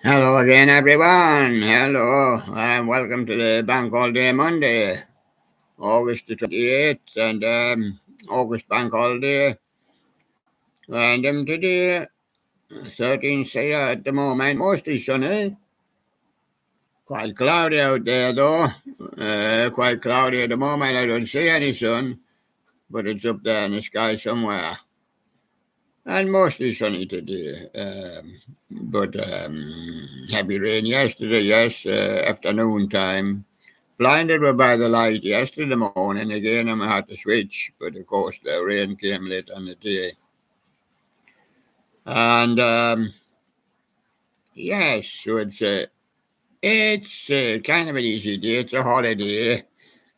Hello again, everyone. Hello, and welcome to the Bank Holiday Monday, August the 28th, and August Bank Holiday. And today, 13th here at the moment, mostly sunny. Quite cloudy out there, though. Quite cloudy at the moment. I don't see any sun, but it's up there in the sky somewhere. And mostly sunny today. But heavy rain yesterday, yes, afternoon time. Blinded were by the light yesterday morning again, and I had to switch, but of course the rain came late on the day. And yes, so it's kind of an easy day. It's a holiday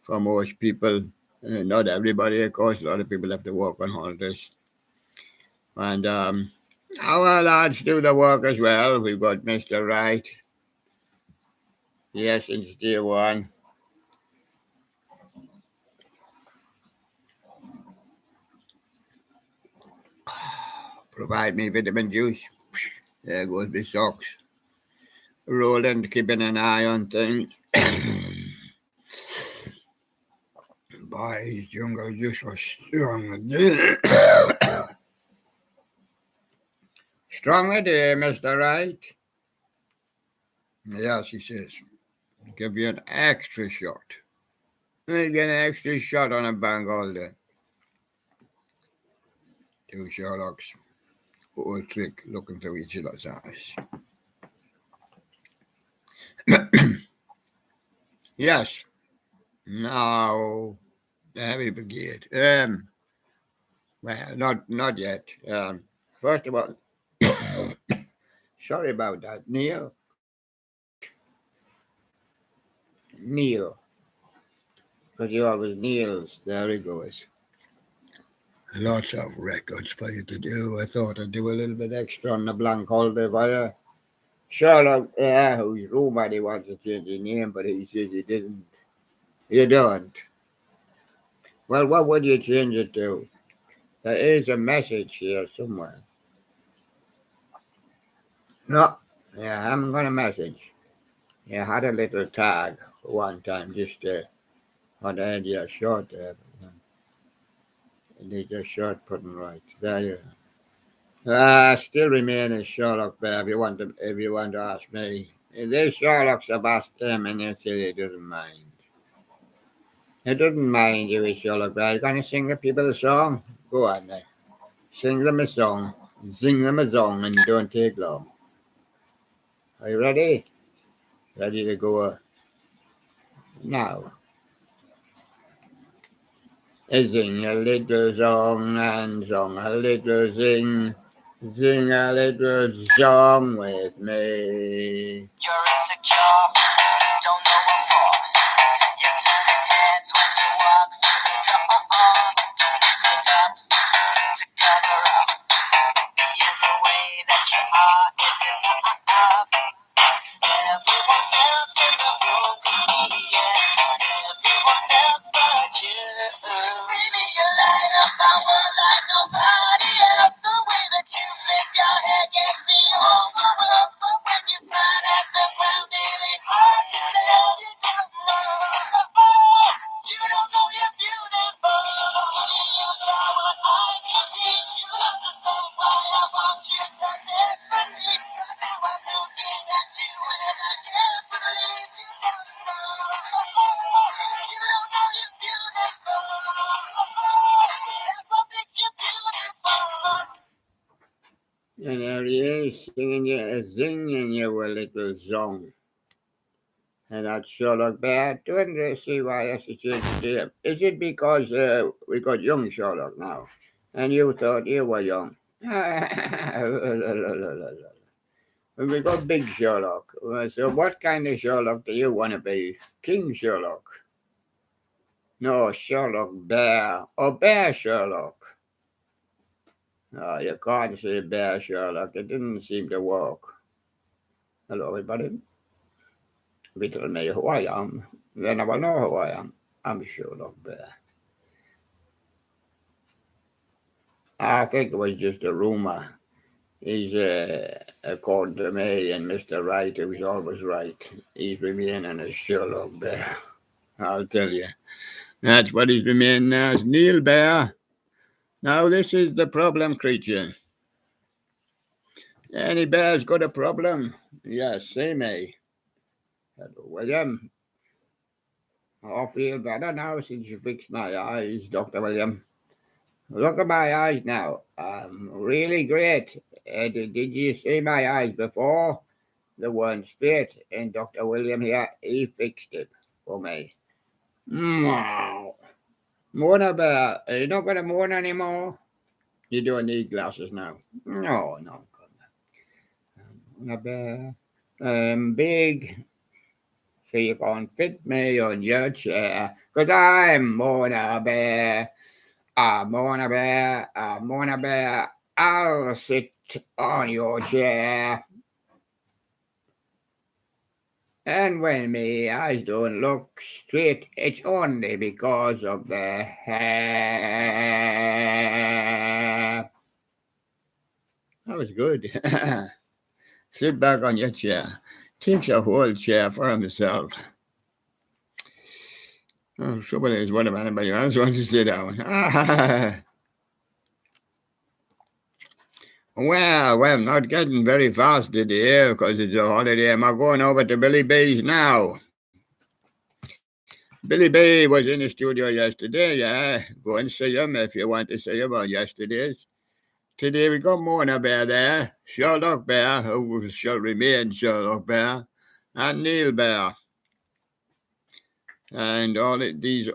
for most people. Not everybody, of course. A lot of people have to work on holidays. And our lads do the work as well. We've got Mr. Wright. Yes, since day one. Provide me vitamin juice. There goes my socks. Roland keeping an eye on things. Boy, his jungle juice was strong. Strong a day, Mr. Wright. Yes, he says. Give you an extra shot. You get an extra shot on a bank holiday. Two Sherlocks. Old trick looking through each other's eyes. Yes. Now, the heavy brigade. Well, not yet. First of all, sorry about that, Neil. Neil. Because he always kneels. There he goes. Lots of records for you to do. I thought I'd do a little bit extra on the blank holiday for you. Sherlock, whose roommate wants to change his name, but he says he didn't. You don't. Well, what would you change it to? There is a message here somewhere. No. Yeah, I haven't got a message. Yeah, I had a little tag one time just on the end of your shirt there. Need your shirt putting right. There you are. Still remain in Sherlock Bear if you want to ask me. These Sherlocks have asked him and they say he doesn't mind. He doesn't mind you with Sherlock Bear. You gonna sing the people a song? Go on then. Sing them a song. Sing them a song and don't take long. Are you ready? Ready to go now. Sing a little song and song a little sing. Sing a little song with me. You're insecure, don't know what for. You keep your hands when you walk through the door. Make up to cover up. Being the way that you are is enough. Everyone else in the room can see it. Everyone else but you. Baby, you light up my world like nobody else. The way that you flip your hair gets me overwhelmed. But when you smile at the ground, it ain't hard to tell. You don't know. You don't know you're beautiful. You saw what I can see. You understand why I want you so desperately. So now I'm looking at you and I can't believe you don't know. You don't know you're beautiful. That's what makes you beautiful. And there he is singing you a little song. And that's Sherlock Bear. Don't see why I have to change the name. Is it because we got young Sherlock now? And you thought you were young? When we got big Sherlock. So what kind of Sherlock do you want to be? King Sherlock? No, Sherlock Bear. Or Bear Sherlock? Oh, you can't say Bear Sherlock. It didn't seem to work. Hello, everybody. If you tell me who I am, then I will know who I am. I'm Sherlock Bear. I think it was just a rumor. He's, according to me and Mr. Right, who's always right, he's remaining as Sherlock Bear. I'll tell you. That's what he's remaining as, Neil Bear. Now, this is the problem creature. Any bear's got a problem? Yes, see me. Hello, William. I feel better now since you fixed my eyes, Dr. William. Look at my eyes now. Really great. Did you see my eyes before? They weren't straight, and Dr. William here, he fixed it for me. Wow. Mona Bear, are you not going to mourn anymore? You don't need glasses now. No, no. Mona Bear, big, so you can fit me on your chair, 'cause I'm Mona Bear. Mona Bear, Mona Bear, I'll sit on your chair. And when me eyes don't look straight, it's only because of the hair. That was good. Sit back on your chair. Takes a whole chair for himself. Oh, trouble is, what if anybody else wants to sit down? Well, not getting very fast today because it's a holiday. I'm going over to Billy B's now. Billy B was in the studio yesterday, yeah. Go and see him if you want to see about yesterday's. Today we got Mona Bear there, Sherlock Bear, who shall remain Sherlock Bear, and Neil Bear. And all these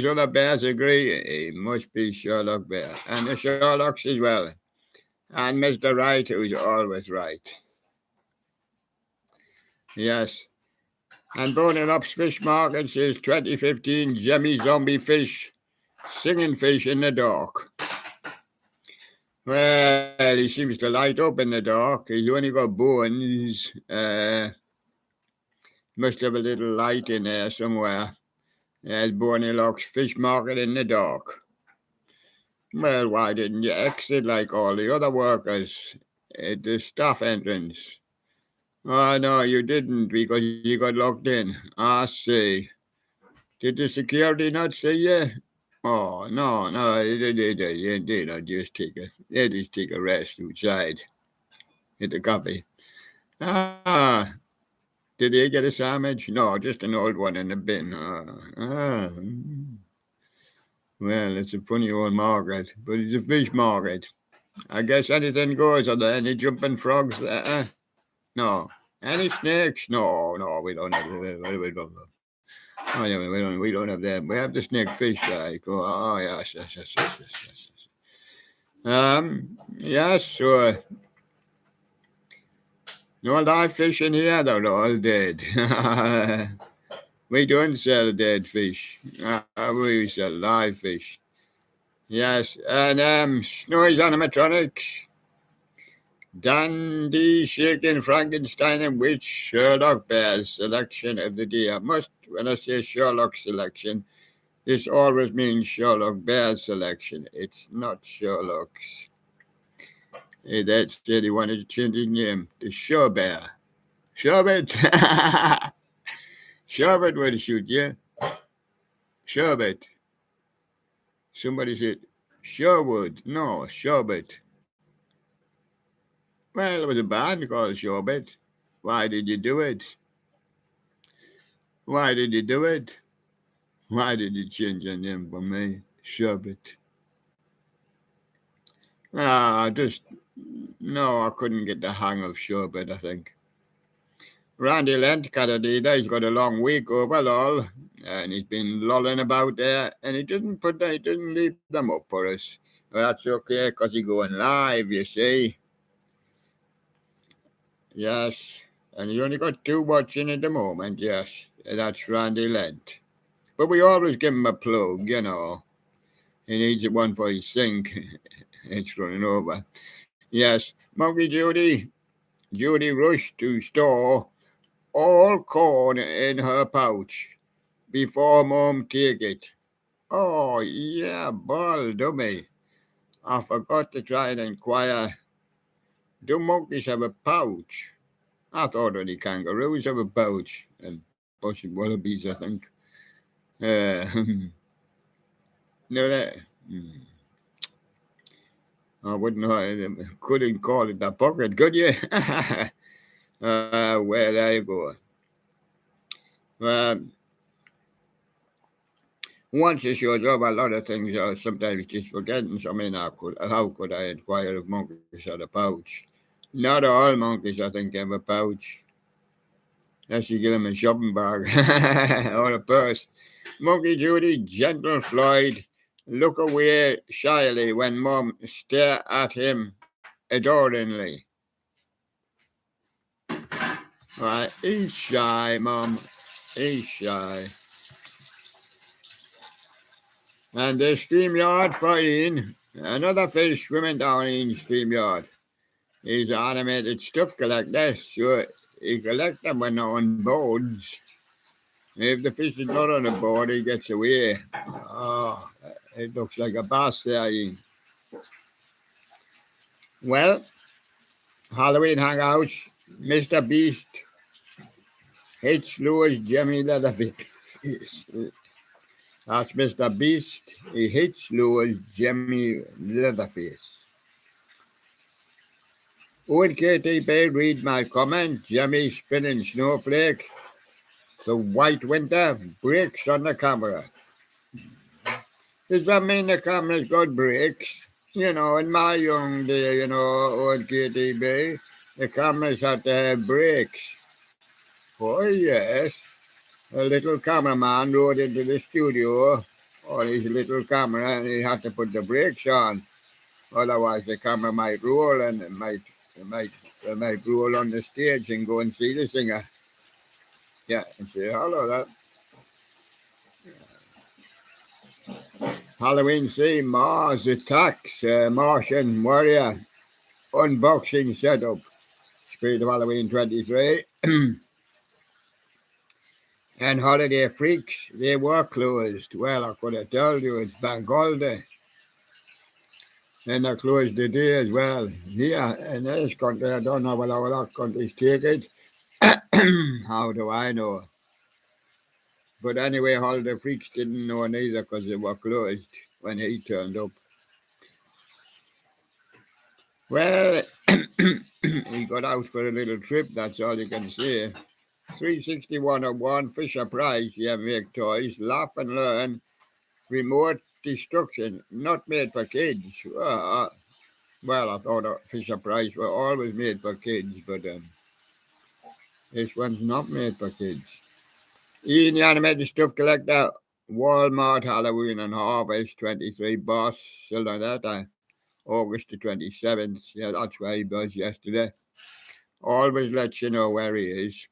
other bears agree it must be Sherlock Bear. And the Sherlocks as well. And Mr. Right, who's always right. Yes. And Boning Up's Fish Market says 2015 Jemmy Zombie Fish, singing fish in the dark. Well, he seems to light up in the dark. He's only got bones. Must have a little light in there somewhere. There's Bonnie Lock's Fish Market in the dark. Well, why didn't you exit like all the other workers at the staff entrance? Oh, no, you didn't because you got locked in. I see. Did the security not see you? Oh, no, they don't just take a rest outside at the coffee. Ah, did they get a sandwich? No, just an old one in the bin. Well, it's a funny old market, but it's a fish market. I guess anything goes. Are there any jumping frogs there? No. Any snakes? No, we don't have. Oh, yeah, we don't have that. We have the snake fish, like. Oh, yes. Yes, sure. No live fish in here, they're all dead. We don't sell dead fish. We sell live fish. Yes, and Snowy's animatronics. Dandy, Shaken, Frankenstein, and Witch, Sherlock Bear's selection of the day. When I say Sherlock selection, this always means Sherlock Bear's selection. It's not Sherlock's. That said he wanted to change his name to Show Bear. Sherbet! Sherbet would shoot you. Sherbet. Somebody said Sherwood. No, Sherbet. Well, it was a band called Sherbet. Why did you do it? Why did you do it? Why did you change your name for me? Sherbet. No, I couldn't get the hang of Sherbet, I think. Randy Lent he's got a long week overall, and he's been lolling about there, and he didn't leave them up for us. Well, that's okay, because he's going live, you see. Yes, and he's only got 2 watching at the moment, yes. That's Randy Lent. But we always give him a plug, you know. He needs one for his sink. It's running over. Yes, Monkey Judy rushed to store all corn in her pouch before Mom take it. Oh, yeah, ball dummy. I forgot to try and inquire Do monkeys have a pouch? I thought only kangaroos have a pouch, and possibly wallabies, I think. Uh, no, that. I wouldn't know. Couldn't call it a pocket, could you? Well, there you go. Well, once it shows up, a lot of things are sometimes just forgetting. So, I mean, how could I inquire if monkeys had a pouch? Not all monkeys, I think, have a pouch. Unless you give them a shopping bag or a purse. Monkey Judy, gentle Floyd, look away shyly when Mum stare at him adoringly. Right, he's shy, Mum. He's shy. And the StreamYard for Ian. Another fish swimming down Ian's StreamYard. He's an animated stuff collector, so he collects them when they're on boards. If the fish is not on a board, he gets away. Oh, it looks like a bass there, Ian. Well, Halloween hangouts, Mr. Beast, H. Lewis, Jimmy Leatherface. That's Mr. Beast, H. Lewis, Jimmy Leatherface. Owen KTP, read my comment. Jimmy spinning snowflake. The white winter breaks on the camera. Does that mean the camera's got brakes? You know, in my young day, Owen KTP, the cameras had to have brakes. Oh, yes. A little cameraman rode into the studio on his little camera and he had to put the brakes on. Otherwise, the camera might roll and it might roll on the stage and go and see the singer. Yeah, and say hello. That Halloween theme, Mars Attacks, Martian Warrior, unboxing setup, Spirit of Halloween 23. And Holiday Freaks, they were closed. Well, I could have told you it's bank holiday. And they're closed today as well. Here in this country, I don't know whether other countries take it. How do I know? But anyway, Holiday Freaks didn't know neither because they were closed when he turned up. Well, he got out for a little trip, that's all you can say. 36101 Fisher Price, yeah, make toys, laugh and learn, remote destruction, not made for kids. Well, I thought Fisher Price were always made for kids, but this one's not made for kids. Ian, the animated stuff collector, Walmart Halloween and Harvest 23 Boss, Silveretta, August the 27th. Yeah, that's where he was yesterday. Always lets you know where he is.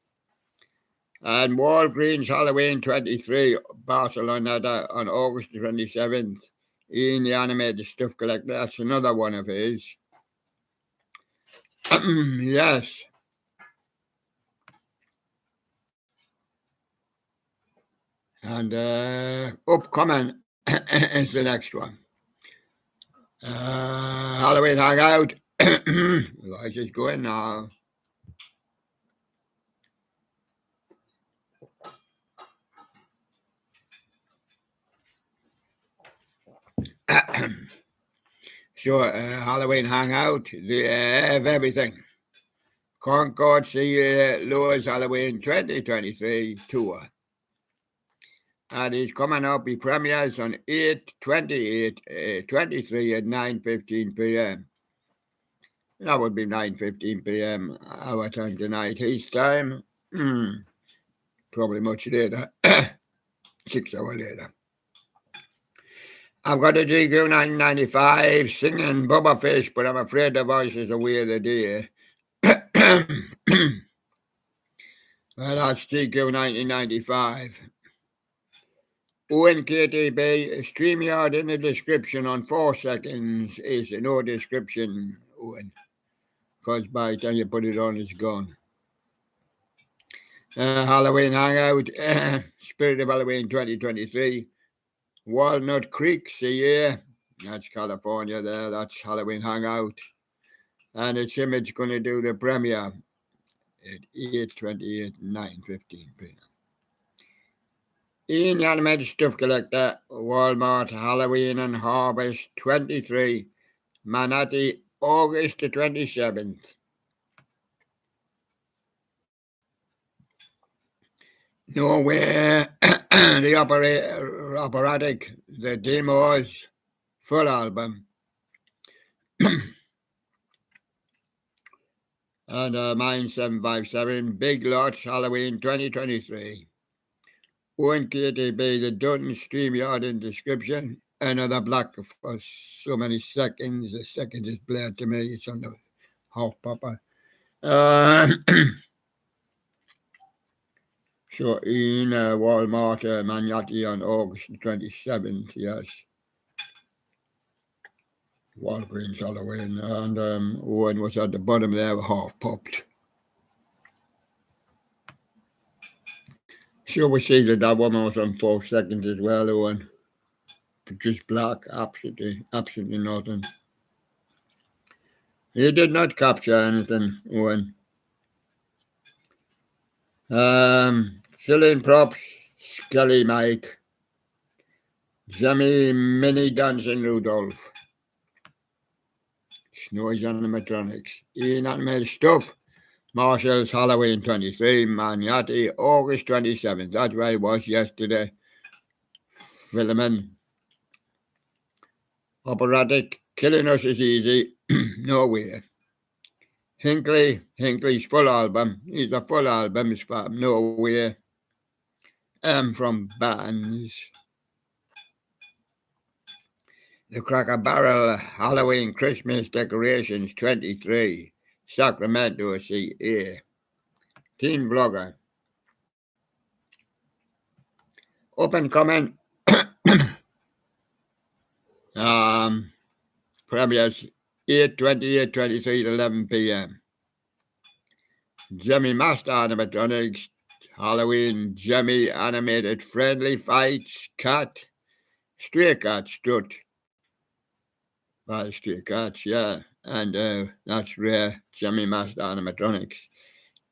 And Walgreens Halloween 23, Barcelona on August the 27th. Ian, the animated stuff collector, that's another one of his. Yes. And upcoming is the next one. Halloween Hangout. Voice is going now. So, Halloween Hangout, they have everything. Concord C. Lewis Halloween 2023 tour. And he's coming up. He premieres on 8/28/23 at 9:15 p.m. That would be 9:15 p.m. our time tonight. His time, probably much later, 6 hours later. I've got a GQ 1995 singing Bubba Fish, but I'm afraid the voice is away the day. Well, that's GQ 1995. ONKTB, StreamYard in the description on 4 seconds is no description, Owen. Because by the time you put it on, it's gone. Halloween Hangout, Spirit of Halloween 2023. Walnut Creek, CA, that's California there, that's Halloween Hangout. and it's him it's going to do the premiere at 8:28, 9:15 p.m. Inanimate Stuff Collector, Walmart, Halloween and Harvest 23, Manatee, August the 27th. Nowhere, the operatic, the demos, full album. And Mine 757, Big Lots, Halloween 2023. Owen KTB, the Dutton StreamYard in description. Another black for so many seconds. A second is blared to me. It's on the half papa. So in Walmart, Manatee on August 27th, yes. Walgreens Halloween. And Owen was at the bottom there, half popped. Sure, we see that woman was on 4 seconds as well, Owen. Just black, absolutely nothing. He did not capture anything, Owen. Filling props, Skelly Mike, Jimmy Mini Dancing Rudolph, Snowy's Animatronics, Inanimate Stuff, Marshall's Halloween 23, Manatee, August 27th. That's where I was yesterday. Filming. Operatic, Killing Us is Easy, No Way. Hinckley's full album. He's the full albums from No Way. From bands. The Cracker Barrel Halloween Christmas Decorations 23, Sacramento, CA. Teen Vlogger. Open comment. Premieres 8:28, 23 to 11 p.m. Jimmy Master Animatronics Halloween Jimmy Animated Friendly Fights Cat Stray Cat Strut by Stray Cats, yeah. And that's rare. Jimmy Master Animatronics.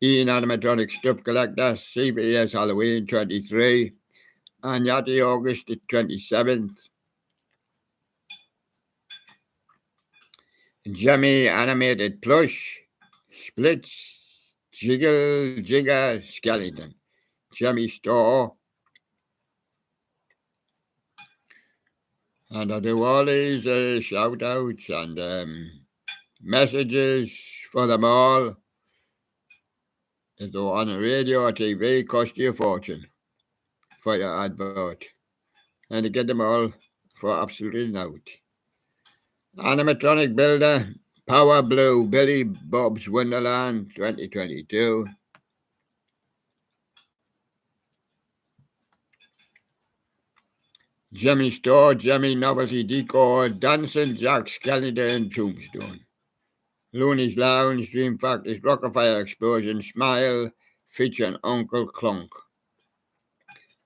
Ian Animatronics Stuff Collector, CBS Halloween 23, and Yachty August the 27th. Jimmy Animated Plush, Splits, Jigger Skeleton, Jimmy Store. And I do all these shout outs and messages for them all. If they're on the radio or TV, cost you a fortune for your advert. And you get them all for absolutely nothing. Animatronic Builder, Power Blue, Billy Bob's Wonderland 2022. Jimmy Store, Jimmy Novelty Decor, Dancing Jack Skeleton Tombstone. Looney's Lounge, Dream Factory's Rockefeller Explosion, Smile, featuring Uncle Clunk.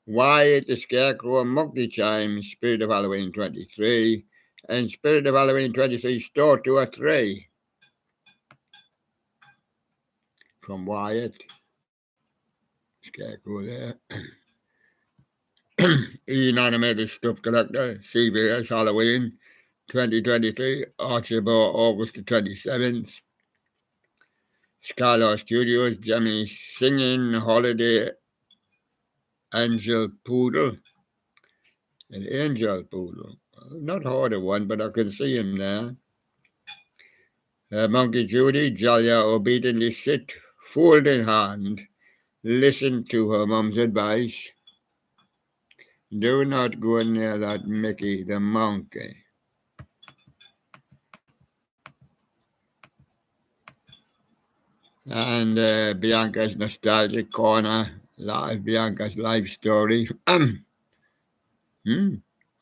Wyatt the Scarecrow, Monkey Chimes, Spirit of Halloween 23, and Spirit of Halloween 23 Store Tour 3. From Wyatt. Scarecrow there. Inanimated Stuff Collector, CBS Halloween 2023, Archibald August the 27th. Skylar Studios, Jimmy Singing Holiday Angel Poodle. An Angel Poodle. Not harder one, but I can see him there. Monkey Judy, Jalia obediently sit, fold in hand, listen to her mom's advice. Do not go near that Mickey the monkey. And Bianca's Nostalgic Corner, live Bianca's live story.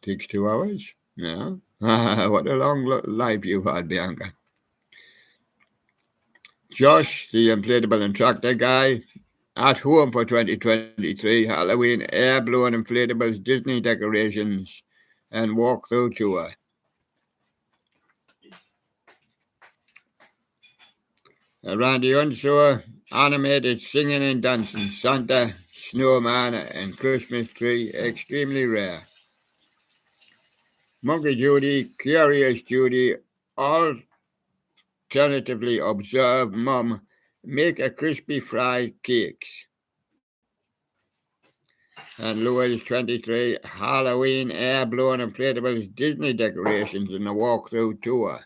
Takes 2 hours. Yeah. What a long life you've had, Bianca. Josh, the inflatable and tractor guy, at home for 2023 Halloween air blown inflatables, Disney decorations, and walkthrough tour. Randy Unsour, animated singing and dancing, Santa, snowman, and Christmas tree, extremely rare. Monkey Judy, Curious Judy, alternatively observe Mum make a crispy fried cakes. And Louis 23, Halloween air-blown inflatables Disney decorations in the walkthrough tour.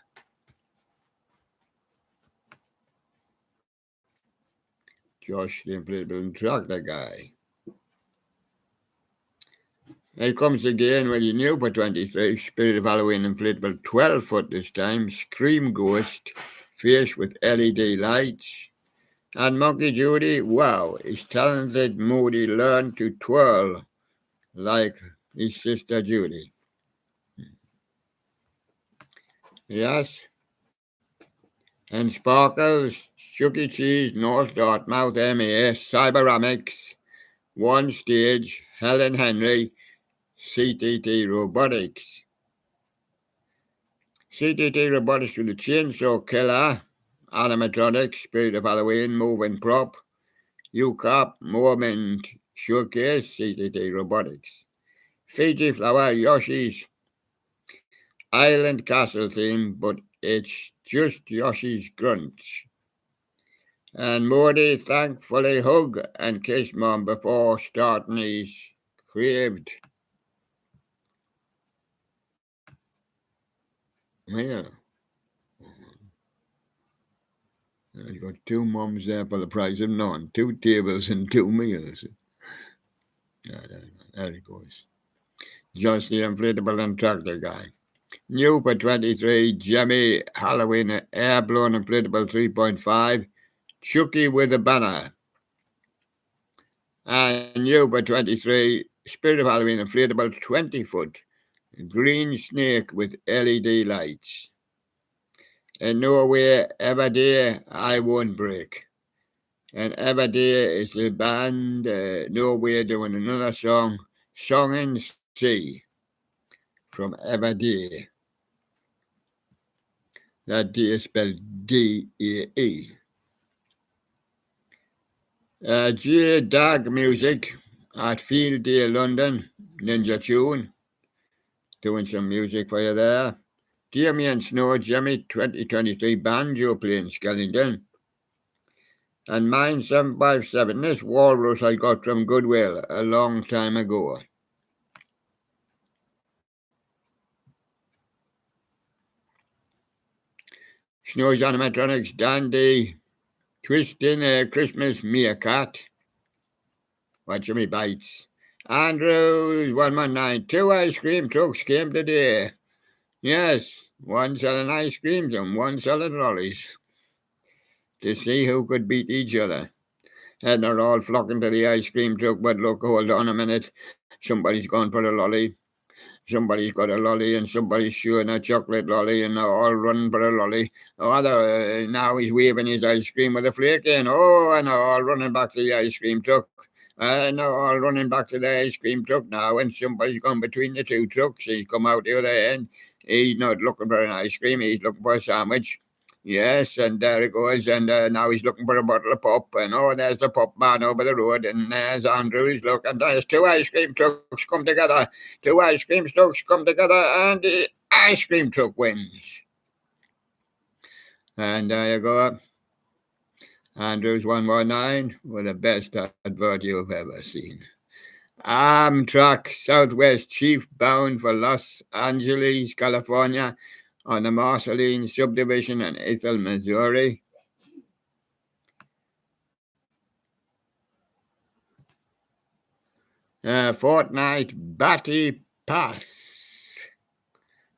Josh the inflatable tractor guy. He comes again with your new for 23, Spirit of Halloween inflatable 12-foot this time, Scream Ghost, face with LED lights. And Monkey Judy, wow, his talented Moody learned to twirl like his sister Judy. Yes. And Sparkles, Chuck E. Cheese, North Dartmouth, MAS, Cyberamics, One Stage, Helen Henry, CTT Robotics. CTT Robotics with the Chainsaw Killer, Animatronics, Spirit of Halloween, Moving Prop, UCOP, Moment Showcase, CTT Robotics. Fiji Flower, Yoshi's Island Castle theme, but it's just Yoshi's Grunts. And Morty thankfully hug and kiss Mum before starting his craved meal. He's got two mums there for the price of none, 2 tables and 2 meals. Yeah, there he goes. Just the inflatable and tractor guy. New for 23, Jimmy Halloween air-blown inflatable 3.5, Chucky with a banner. And new for 23, Spirit of Halloween inflatable 20-foot, green snake with LED lights. And no way ever dare I won't break. And ever dare is the band No Way doing another song, Song in Sea, from Ever Dare. That D is spelled D-A-E. Show.Aug music at Field Day London, Ninja Tune. Doing some music for you there. Damien Snow, Jimmy 2023 banjo playing Skellington. And mine 757, this walrus I got from Goodwill a long time ago. Snow's Animatronics, Dandy, Twisting a Christmas Meerkat. Watching me bites. Andrews 119, 2 ice cream trucks came today. Yes, one selling ice creams and one selling lollies. To see who could beat each other. And they're all flocking to the ice cream truck, but look, hold on a minute. Somebody's gone for a lolly. Somebody's got a lolly and somebody's chewing a chocolate lolly and they're all running for a lolly. Now he's waving his ice cream with a flake in. Oh, and they're all running back to the ice cream truck. And they're all running back to the ice cream truck now, and somebody's gone between the two trucks. He's come out the other end. He's not looking for an ice cream, he's looking for a sandwich. Yes, and there it goes, and now he's looking for a bottle of pop, and oh, there's the pop man over the road, and there's Andrews, look, and there's 2 ice cream trucks come together, 2 ice cream trucks come together, and the ice cream truck wins. And there you go. Andrews 119 with the best advert you've ever seen. Amtrak Southwest Chief bound for Los Angeles, California, on the Marceline subdivision in Ethel, Missouri. Fortnite Batty Pass.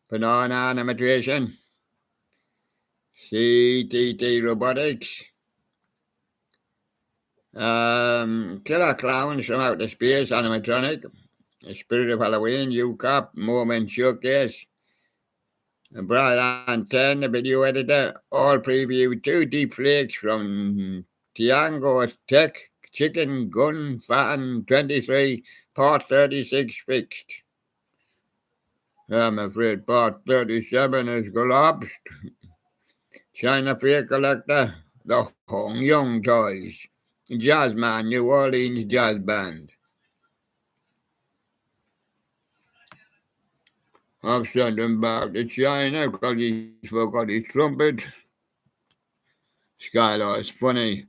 Banana Animation. CTT Robotics. Killer Clowns from Outer Space Animatronic. The Spirit of Halloween, UCOP, Moment Showcase. Brian 10, the video editor, all preview 2 deep flakes from Tiango Tech, Chicken Gun Fan 23, part 36 fixed. I'm afraid part 37 is collapsed. China Fear Collector, The Hong Young Toys, Jazzman, New Orleans Jazz Band. I've sent him back to China because he's forgot his trumpet. Skylar's funny.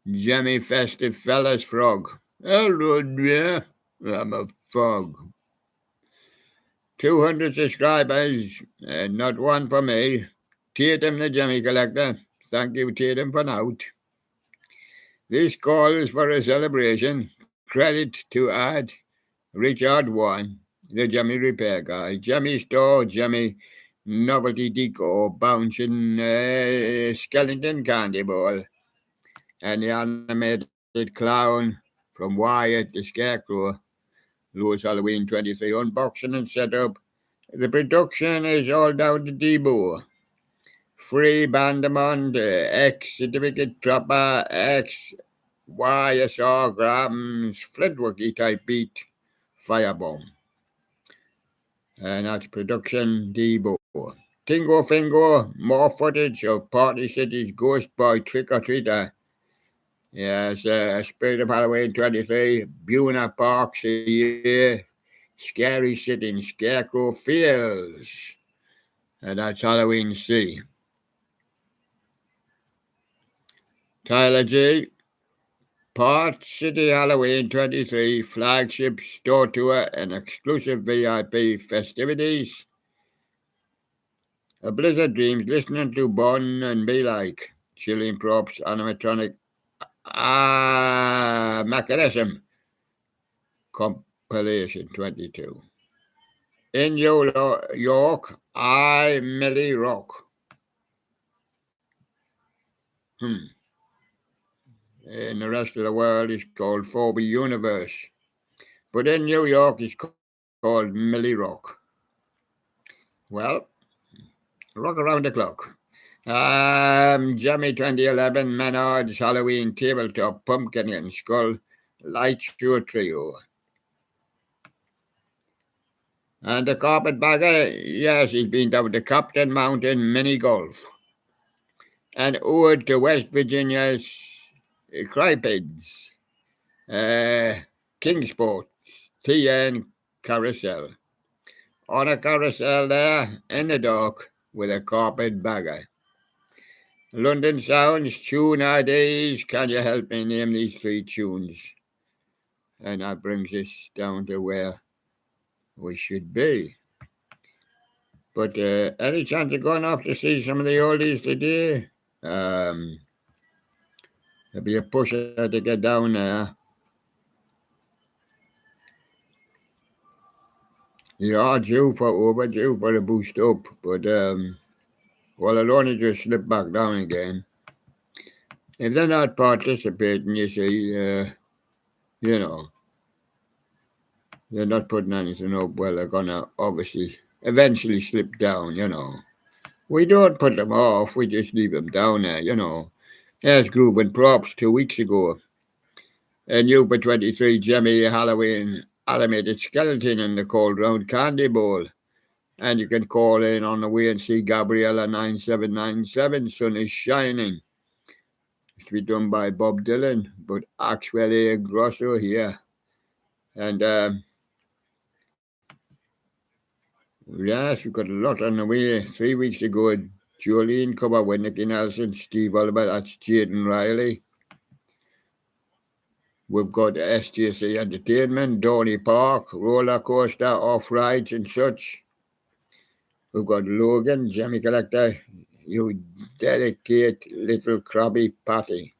Jemmy festive fella's frog. Hello, dear. I'm a frog. 200 subscribers, not one for me. Tatum the Jemmy Collector. Thank you, Tatum, for now. This call is for a celebration. Credit to add Richard One, the Jemmy Repair Guy. Jemmy Store, Jemmy Novelty Deco, Bouncing Skeleton Candy Ball, and the animated clown from Wyatt the Scarecrow. Louis Halloween 23 unboxing and setup. The production is all down to Debo. Free Bandamond, X Certificate Dropper, X YSR Grams, Flintworky type beat, Firebomb. And that's production Debo. Tingo Fingo, more footage of Party City's Ghost Boy Trick or Treater. Yes, Spirit of Halloween 23, Buna Parks a year, Scary Sitting Scarecrow Fields. And that's Halloween C. Tyler G. Part City Halloween 23 flagship store tour and exclusive VIP festivities. A Blizzard Dreams listening to Bon and Be Like. Chilling Props Animatronic Mechanism Compilation 22. In New York, I Millie Rock. In the rest of the world, it's called Phobie Universe. But in New York, it's called Millie Rock. Well, rock around the clock. Jammy 2011 Menards Halloween Tabletop Pumpkin and Skull Light Show Trio. And the Carpetbagger, yes, he's been down to Captain Mountain Mini Golf. And ode to West Virginia's Crypids, Kingsport, TN Carousel. On a carousel there in the dark with a Carpetbagger. London Sounds, Tune IDs. Can you help me name these 3 tunes? And that brings us down to where we should be. But any chance of going up to see some of the oldies today? There'll be a pusher to get down there. You are overdue for a boost up, but well, I'll only just slip back down again. If they're not participating, you see, you know, they're not putting anything up, well, they're gonna obviously eventually slip down, you know. We don't put them off, we just leave them down there, you know. There's Groove and Props 2 weeks ago. And you for 23 Jemmy Halloween animated skeleton in the cold round candy bowl. And you can call in on the way and see Gabriella 9797, Sun is Shining. It's to be done by Bob Dylan, but actually Grosso here. And yes, we've got a lot on the way. 3 weeks ago, Jolene cover with Nicky Nelson, Steve Oliver, that's Jaden Riley. We've got STC Entertainment, Donny Park, Roller Coaster, Off Rides and such. We've got Logan, Jemmy Collector, you delicate little crabby patty.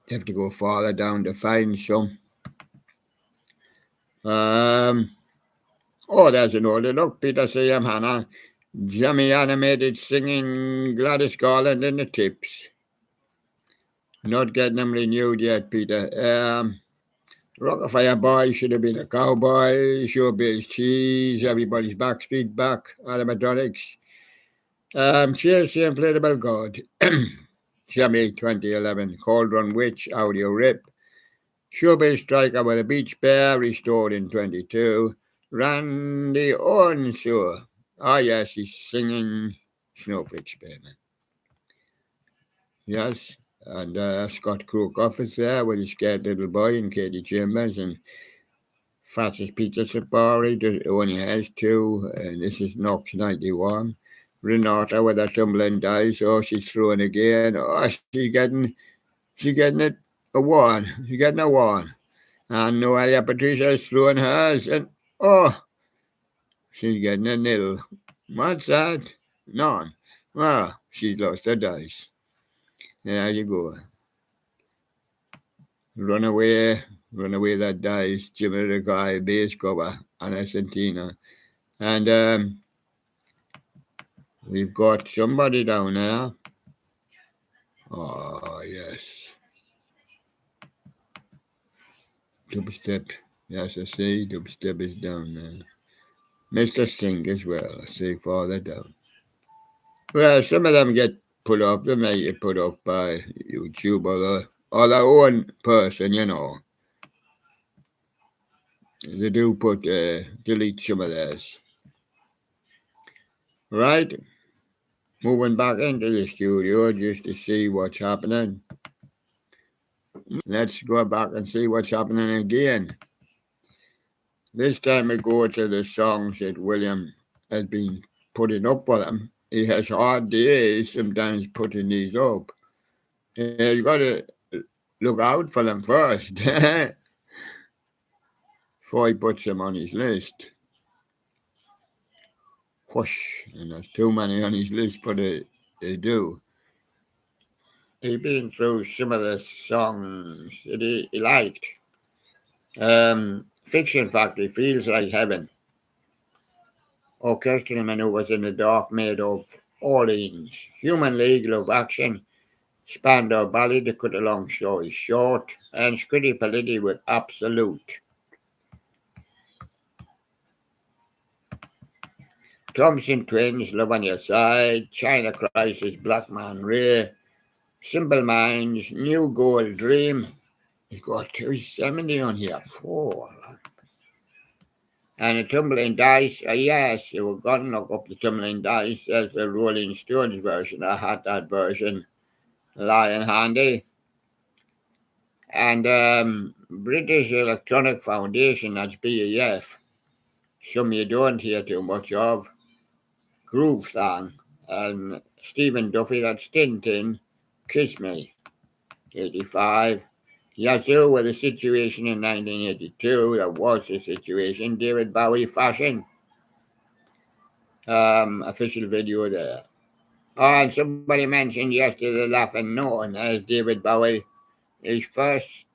You have to go farther down to find some. Oh, there's an older look. Peter C.M. Hannah. Jemmy Animated singing Gladys Garland in the Tips. Not getting them renewed yet, Peter. Rockafire Boy should have been a cowboy. Showbiz Cheese. Everybody's Backstreet Back. Animatronics. Cheers, Inflatable God. Jemmy 2011. Cauldron Witch. Audio Rip. Showbiz Striker with a Beach Bear. Restored in 22. Randy Onshaw. Oh, yes, he's singing Snowflake Experiment. Yes, and Scott Krokoff is there with his scared little boy and Katie Chambers and Francis Peter Sapari only has two, and this is Knox 91. Renata with her tumbling dice, oh, she's throwing again. Oh, she's getting it a one. She's getting a one. And Noelia Patricia is throwing hers, and oh, she's getting a nil. What's that? None. Well, she's lost her dice. There you go. Run away that dice. Jimmy the guy, base cover, and Argentina. And we've got somebody down there. Oh, yes. Dubstep. Yes, I see. Dubstep is down there. Mr. Singh as well. I see farther down. Well, some of them get put up. They may get put up by YouTube or their own person, you know. They do put, delete some of theirs. Right? Moving back into the studio just to see what's happening. Let's go back and see what's happening again. This time we go to the songs that William has been putting up for them. He has hard days sometimes putting these up. You've got to look out for them first before he puts them on his list. Whoosh, and there's too many on his list, but they do. He's been through some of the songs that he liked. Fiction Factory, Feels Like Heaven. Orchestral Maneuvers in the Dark, made of Orleans. Human League, Love Action. Spandau Ballet, to cut a long story short. And Scritti Politti with Absolute. Thompson Twins, Love on Your Side. China Crisis, Black Man Ray. Simple Minds, New Gold Dream. He's got 270 on here. And the Tumbling Dice, yes, you were going to look up the Tumbling Dice as the Rolling Stones version. I had that version lying handy. And British Electronic Foundation, that's BEF. Some you don't hear too much of. Groove Song. And Stephen Duffy, that's Tintin, Kiss Me. 85. Yazoo with the situation in 1982. That was the situation. David Bowie Fashion. Official video there. Oh, and somebody mentioned yesterday Laughing Known as David Bowie. His first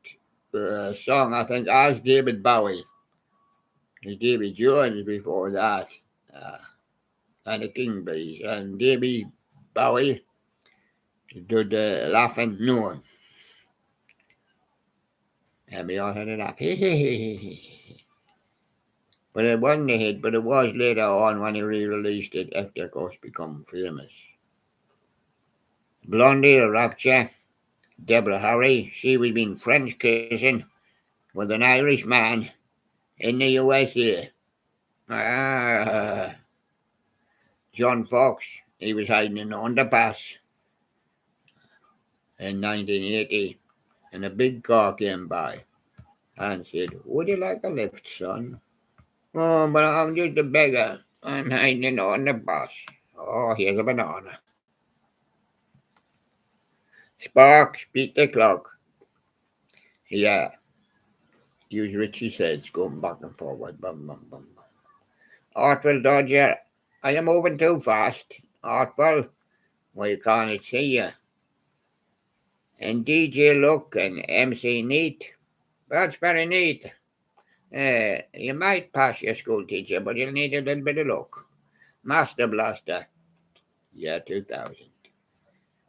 song, I think, as David Bowie. His Davy Jones before that. And the King Bees. And David Bowie did Laughing Known. And we all had it up. But it wasn't a hit, but it was later on when he re-released it after, of course, become famous. Blondie, The Rapture, Deborah Harry, she was been French kissing with an Irish man in the USA. John Fox, he was hiding in the underpass in 1980, and a big car came by and said, "Would you like a lift, son?" "Oh, but I'm just a beggar. I'm hiding in the underpass." "Oh, here's a banana." Sparks, beat the clock. Yeah. Use Richie's heads going back and forward. Bum, bum, bum, bum. Artwell Dodger, are you moving too fast? Artwell, why can't it see you? And DJ Look and MC Neat. That's very neat. You might pass your school teacher, but you'll need a little bit of luck. Master Blaster. Yeah, 2000.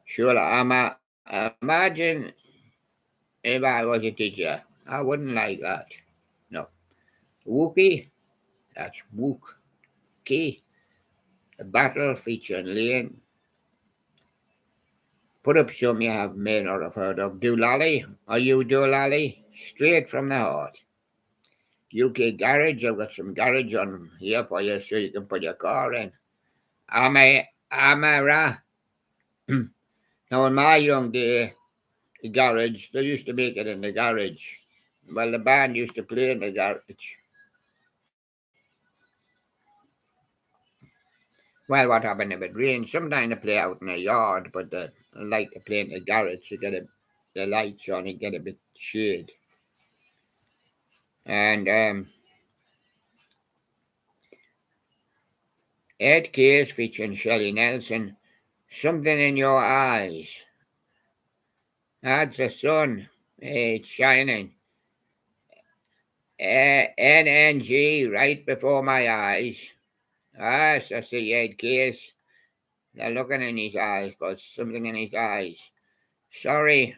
Sure, imagine if I was a teacher. I wouldn't like that. No. Wookie. That's Wookie. A battle featuring Lane. Put up some you have may not have heard of. Doolally. Are you Doolally? Straight from the heart. UK garage. I've got some garage on here for you so you can put your car in. Amara. Now, in my young day, the garage, they used to make it in the garage. Well, the band used to play in the garage. Well, what happened if it rained? Sometimes they play out in the yard, but they like to play in the garage to get the lights on and get a bit shade. And 8Ks featuring Shelley Nelson, Something in Your Eyes. That's the sun. It's shining. NNG right before my eyes. Yes, I see 8Ks. They're looking in his eyes, got something in his eyes. Sorry,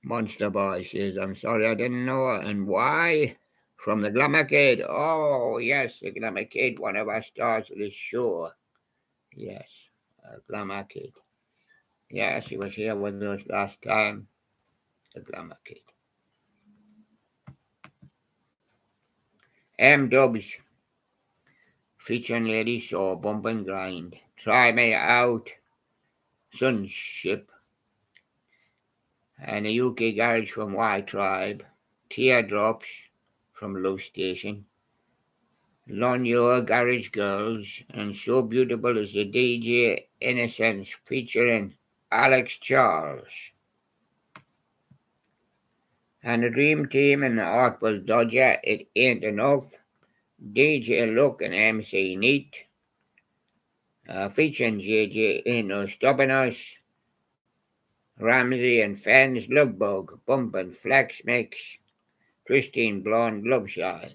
Monster Boy says, I'm sorry I didn't know. And why? From the Glamour Kid. Oh, yes, the Glamour Kid, one of our stars of this show. Yes, Glamour Kid. Yes, he was here with us last time. The Glamour Kid. M Dubs featuring Lady Shaw, Bump and Grind. Try Me Out. Sunship. And a UK garage from Y Tribe. Teardrops from Love Station. Lonyo Garage Girls, and So Beautiful is the DJ Innocence featuring Alex Charles. And the Dream Team and the Artful Dodger, It Ain't Enough. DJ Look and MC Neat. Featuring JJ Ain't No Stopping Us. Ramsey and Fans Love Bug, Bump and Flex Mix. Christine Blonde Love Shy.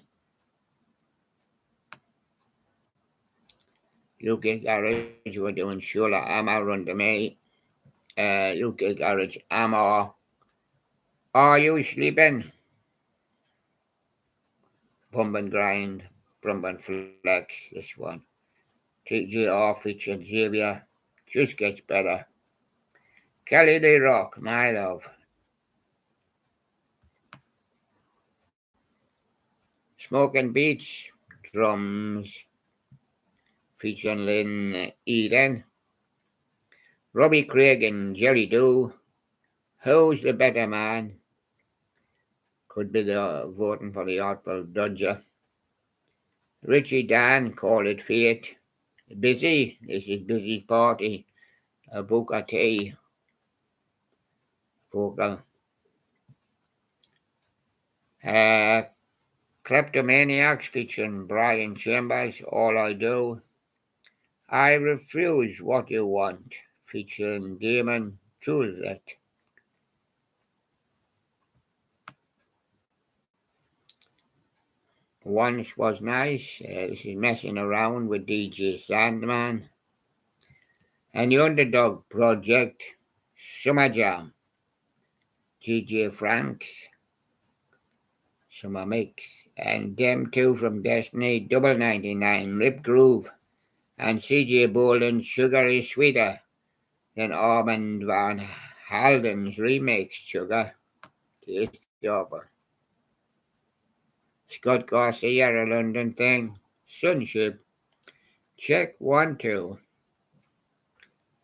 UK Garage, we're doing Shula Amma Run to Me. UK Garage Amma. Are You Sleeping? Bump and Grind, Bump and Flex, this one. TGR featuring Xavier, just gets better. Kelly Lee Rock, My Love. Smoking Beats, Drums, featuring Lynn Eden. Robbie Craig and Jerry Doo. Who's the Better Man? Could be the voting for the Artful Dodger. Richie Dan, Call It Fate. Busy, this is Busy's Party. Booker T. Vocal. Kleptomaniacs featuring Brian Chambers, All I Do. I Refuse What You Want featuring Damon Juliet. Once Was Nice, this is Messing Around with DJ Sandman. And the Underdog Project, Summer Jam. DJ Franks, Summer Mix. And Them Two from Destiny, Double 99, Rip Groove. And CJ Boland's Sugar Is Sweeter than Armand Van Helden's remix, Sugar. Tasty offer. Scott Garcia, a London Thing. Sunship. Check 1 2.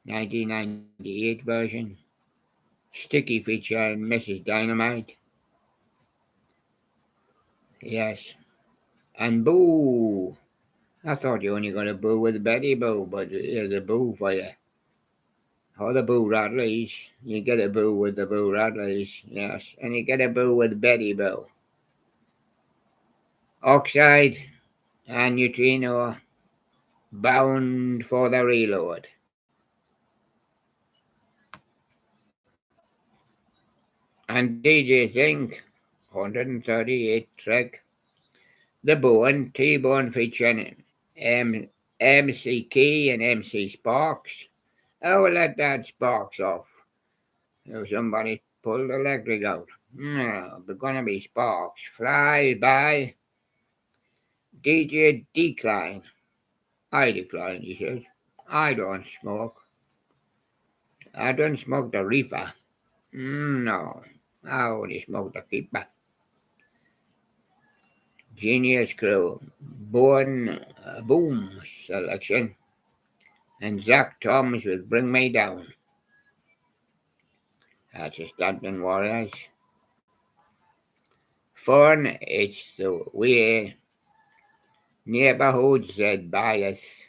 1998 version. Sticky feature and Mrs. Dynamite. Yes. And Boo. I thought you only got a Boo with Betty Boo, but here's a Boo for you. Or the Boo Radleys. You get a Boo with the Boo Radleys, yes. And you get a Boo with Betty Boo. Oxide and Neutrino, Bound for the Reload. And DJ Zinc, 138 track. The Bone, T-Bone featuring MC Key and MC Sparks. Oh, let that Sparks off. Somebody pulled the electric out. No, but gonna be Sparks. Fly by. DJ Decline. I decline, he says. I don't smoke. I don't smoke the reefer. No, I only smoke the keeper. Genius Crew, Born Boom Selection, and Zach Thomas with Bring Me Down. That's the Stanton Warriors. Fun, it's the way Neighborhood Zed Bias,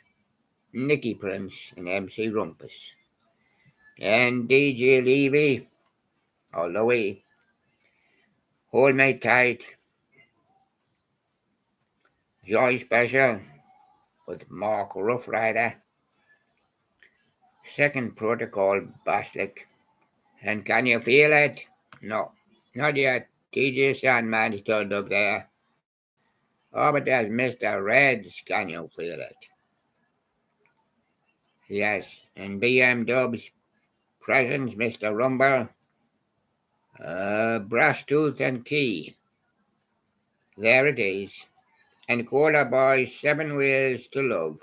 Nicky Prince, and MC Rumpus. And DJ Levy, all the way. Hold Me Tight, Joy Special with Mark Roughrider. Second Protocol Baslik. And can you feel it? No, not yet. TJ Sandman's turned up there. Oh, but there's Mr. Reds. Can you feel it? Yes, and BM Dub's Presence, Mr. Rumble. Brass Tooth and Key. There it is. And Cola Boys, 7 Ways to Love.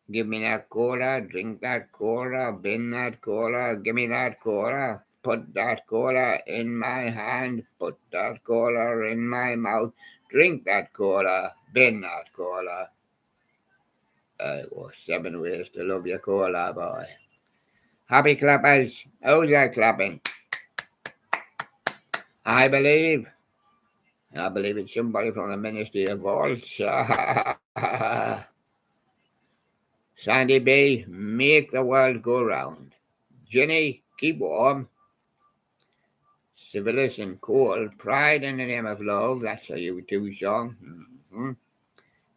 Give me that cola, drink that cola, bin that cola, give me that cola. Put that cola in my hand, put that cola in my mouth. Drink that cola, bin that cola. 7 Ways to Love Your Cola, boy. Happy clappers. How's that clapping? I believe it's somebody from the Ministry of Vaults. Sandy B, make the world go round. Jenny, keep warm. Civilis and Cole, Pride in the Name of Love. That's a U2 song. Mm-hmm.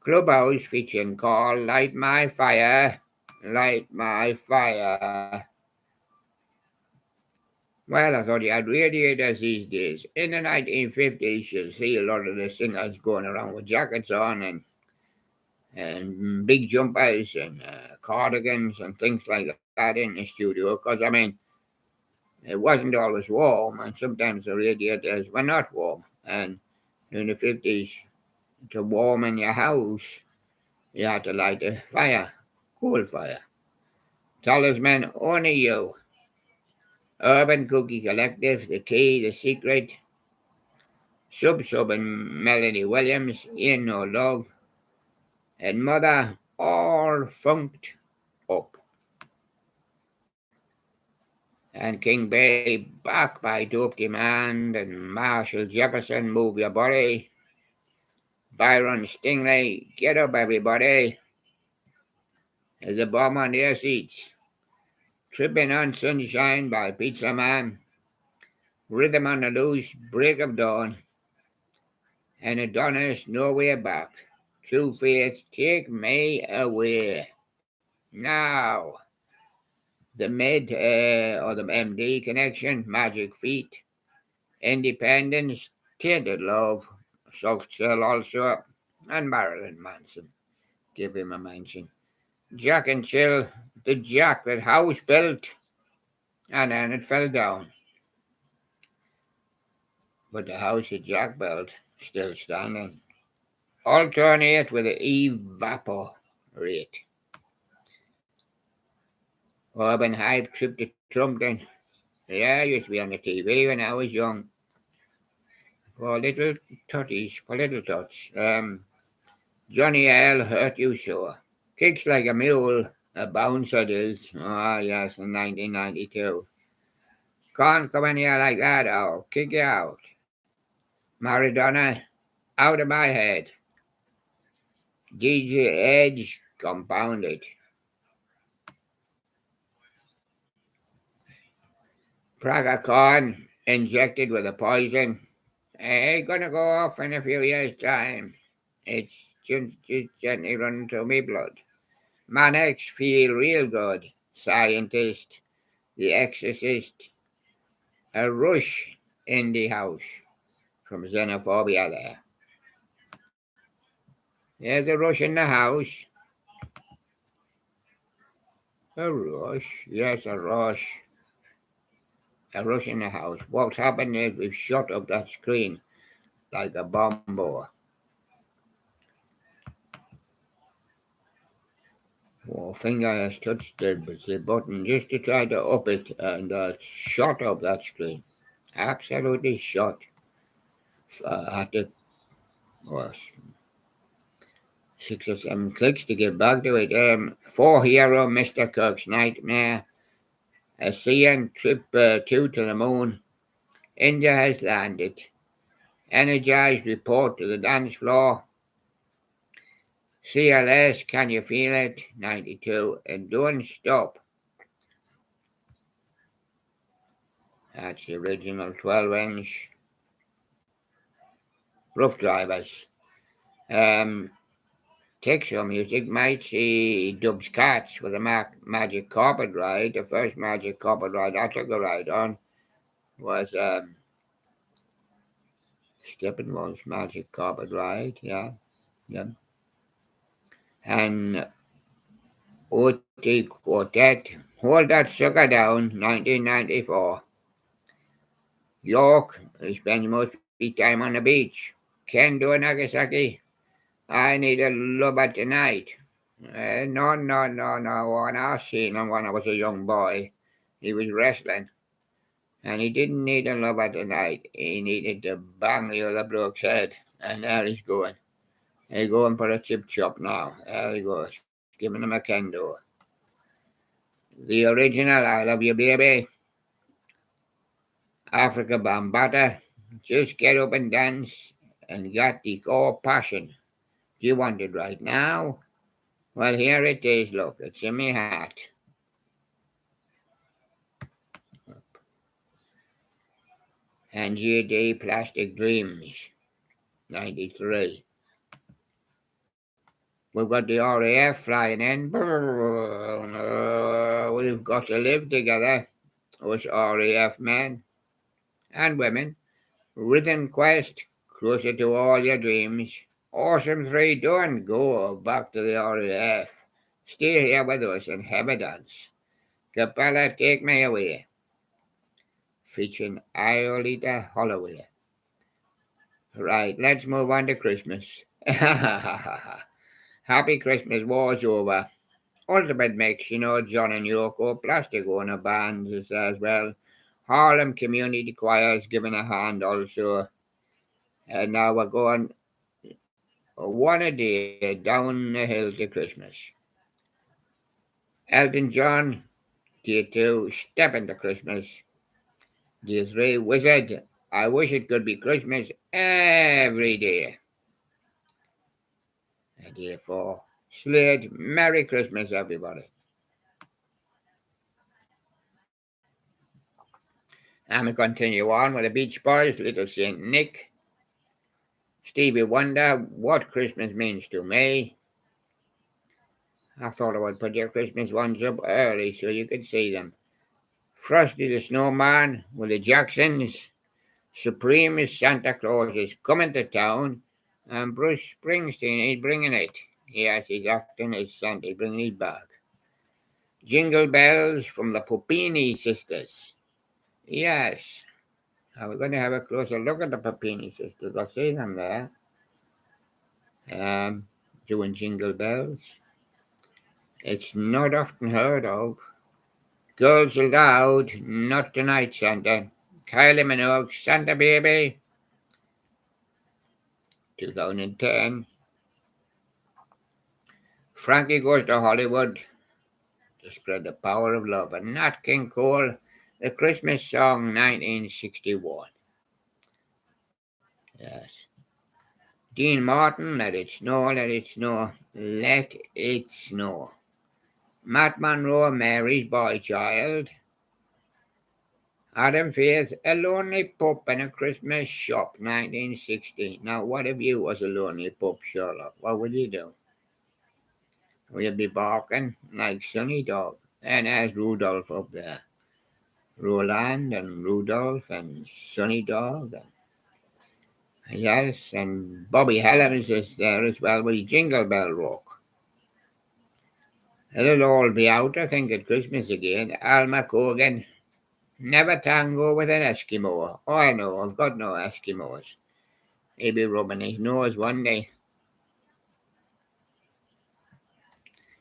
Clubhouse featuring Call, Light My Fire. Light My Fire. Well, I thought you had radiators these days. In the 1950s, you'll see a lot of the singers going around with jackets on and big jumpers and cardigans and things like that in the studio. Because, I mean, it wasn't always warm, and sometimes the radiators were not warm. And in the 50s, to warm in your house, you had to light a fire, coal fire. Talisman, only you. Urban Cookie Collective, The Key, The Secret. Sub and Melody Williams, In No Love. And Mother, all funked up. And King Bay, Back by Dope Demand. And Marshall Jefferson, Move Your Body. Byron Stingley, Get Up Everybody. There's a bomb on their seats. Tripping on Sunshine by Pizza Man. Rhythm on the Loose, Break of Dawn. And Adonis, No Way Back. True Faith, Take Me Away. Now, the Med or the MD Connection, Magic Feet. Independence, Tainted Love. Soft Cell also. And Marilyn Manson. Give him a mention. Jack and Chill, the jack that house built, and then it fell down. But the house that Jack built still standing. Alternate with the evaporate. Urban Hype, Trip to Trumpton. Yeah, I used to be on the TV when I was young. For little tutties, for little tots. Johnny L. Hurt You Sure. Kicks Like a Mule, a bouncer does. Ah, yes, in 1992. Can't come in here like that, I'll kick you out. Maradona, Out of My Head. DJ Edge, Compounded. Praga Khan, Injected with a Poison. Ain't gonna go off in a few years' time. It's just gently running through me blood. Manex, Feel Real Good. Scientist, The Exorcist. A Rush in the House. From Xenophobia there. There's a rush in the house. A rush. Yes, a rush. A rush in the house. What's happened is we've shut up that screen like a bomb. Our finger has touched the button just to try to up it and shut up that screen. Absolutely shut. I had to or 6 or 7 clicks to get back to it. 4 Hero, Mr. Kirk's Nightmare, a CN Trip 2 to the Moon. India has landed. Energized report to the dance floor. CLS, Can You Feel It? 92. And Don't Stop. That's the original 12-inch. Rough Drivers. Texture music might see Dub's Cats with a magic carpet ride. The first magic carpet ride I took a ride on was Steppenwolf's magic carpet ride, yeah. And OT Quartet, Hold That Sugar Down, 1994. York, I spend most of my time on the beach. Kendo Nagasaki, I Need a Lover Tonight. No. When I seen him when I was a young boy, he was wrestling. And he didn't need a lover tonight. He needed to bang the other bloke's head. And there he's going. He's going for a chip chop now. There he goes. Giving him a kendo. The original I Love You Baby. Africa Bambata. Just get up and dance and got the core passion. Do you want it right now? Well, here it is, look. It's in my hat. And GD Plastic Dreams. 93. We've got the RAF flying in. We've got to live together, us RAF men and women. Rhythm Quest, closer to all your dreams. Awesome 3, don't go back to the RAF. Stay here with us and have a dance. Capella, Take Me Away. Featuring Iolita Holloway. Right, let's move on to Christmas. Happy Christmas, war's over. Ultimate Mix, John and Yoko, Plastic Owner bands as well. Harlem Community Choirs giving a hand also. And now we're going one a day down the hill to Christmas. Elton John, Day 2, Step into Christmas. Day 3, Wizard, I Wish It Could Be Christmas Every Day. And Day 4, Slade, Merry Christmas everybody. And we continue on with the Beach Boys, Little Saint Nick. Stevie Wonder, What Christmas Means to Me. I thought I would put your Christmas ones up early so you could see them. Frosty the Snowman with the Jacksons. Supreme is Santa Claus is coming to town. And Bruce Springsteen, he's bringing it. Yes, he's acting as Santa, he's bringing it back. Jingle Bells from the Popini Sisters. Yes. Now we're going to have a closer look at the Popini Sisters. I see them there. Doing Jingle Bells. It's not often heard of. Girls Aloud, Not Tonight Santa. Kylie Minogue, Santa Baby. 2010. Frankie Goes to Hollywood to spread the power of love. And Nat King Cole, The Christmas Song, 1961. Yes. Dean Martin, Let It Snow, Let It Snow, Let It Snow. Matt Monroe, Mary's Boy Child. Adam Faith, A Lonely Pup in a Christmas Shop, 1916. Now, what if you was a lonely pup, Sherlock? What would you do? We'll be barking like Sunny Dog. And there's Rudolph up there. Roland and Rudolph and Sunny Dog. Yes, and Bobby Helms is there as well with Jingle Bell Rock. It'll all be out, I think, at Christmas again. Alma Cogan, Never Tango with an Eskimo. Oh, I know, I've got no Eskimos. He'll be rubbing his nose one day.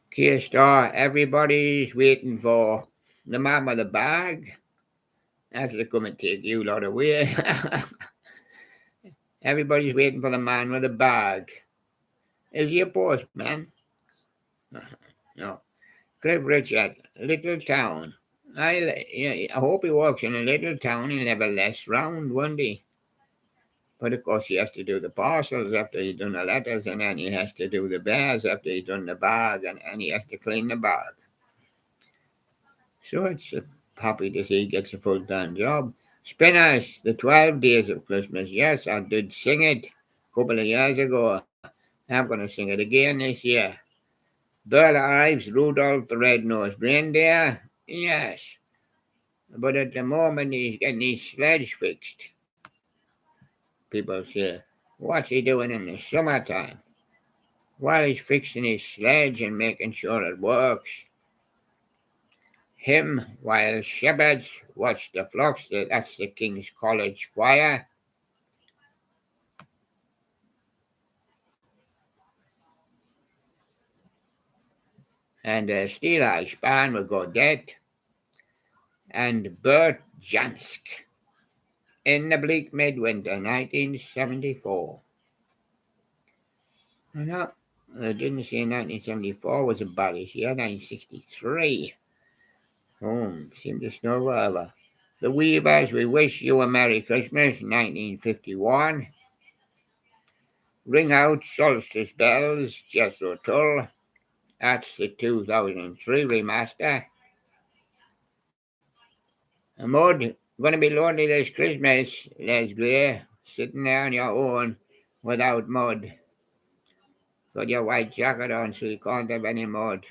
Keir Starr, everybody's waiting for the man with the bag. That's to come and take you lot away. Everybody's waiting for the man with the bag. Is he a postman? No. Cliff Richard, little town. I hope he works in a little town. He'll have a less round, won't he? But of course, he has to do the parcels after he's done the letters, and then he has to do the bears after he's done the bag, and he has to clean the bag. So it's happy to see he gets a full-time job. Spinners, the 12 Days of Christmas. Yes, I did sing it a couple of years ago. I'm going to sing it again this year. Bird Ives, Rudolph the Red-Nosed Reindeer. Yes. But at the moment, he's getting his sledge fixed. People say, what's he doing in the summertime? Well, he's fixing his sledge and making sure it works. Him, while shepherds watch the flocks, that's the King's College Choir. And Steel Eye Span with Godet. And Bert Jansk in the Bleak Midwinter, 1974. No, I didn't say 1974 was a badish year, 1963. Seemed to snow forever. The Weavers, We Wish You a Merry Christmas, 1951. Ring Out Solstice Bells, Jethro Tull. That's the 2003 remaster. Mud, gonna be lonely this Christmas, Les Gray, sitting there on your own without mud. Got your white jacket on so you can't have any mud.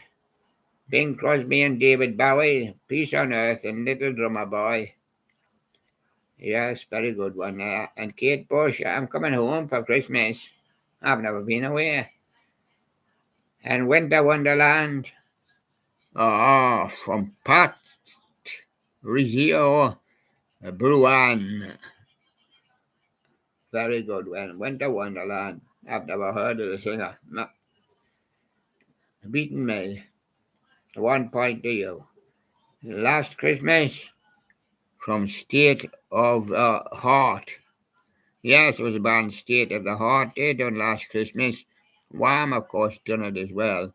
Bing Crosby and David Bowie, Peace on Earth and Little Drummer Boy. Yes, very good one there. And Kate Bush, I'm coming home for Christmas. I've never been away. And Winter Wonderland. From Pat Rizio Bruan. Very good one. Winter Wonderland. I've never heard of the singer. No. Beaten me. 1 point to you. Last Christmas from State of the Heart. Yes, it was a band State of the Heart. They done Last Christmas. Wham, of course, done it as well.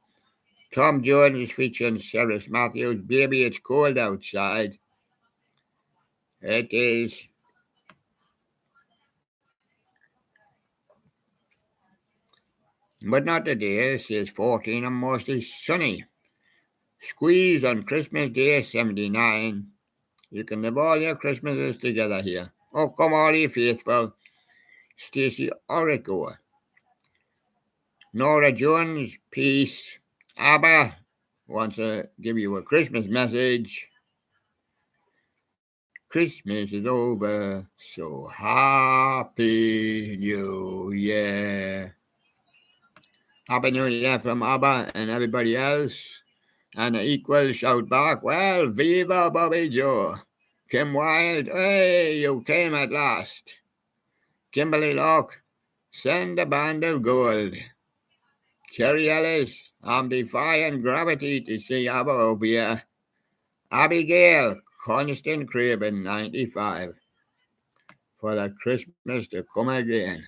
Tom Jones is featuring Cyrus Matthews. Baby, it's cold outside. It is. But not today. It says 14 and mostly sunny. Squeeze on Christmas Day, 79. You can live all your Christmases together here. Oh, come all ye faithful. Stacey Orico. Nora Jones, peace. ABBA wants to give you a Christmas message. Christmas is over, so happy New Year. Happy New Year from ABBA and everybody else. And an equal shout back, well, viva Bobby Joe. Kim Wilde, hey, you came at last. Kimberly Locke, send a band of gold. Kerry Ellis, I'm defying gravity to see ABBA over here. Abigail, Constant Craven, 95. For the Christmas to come again.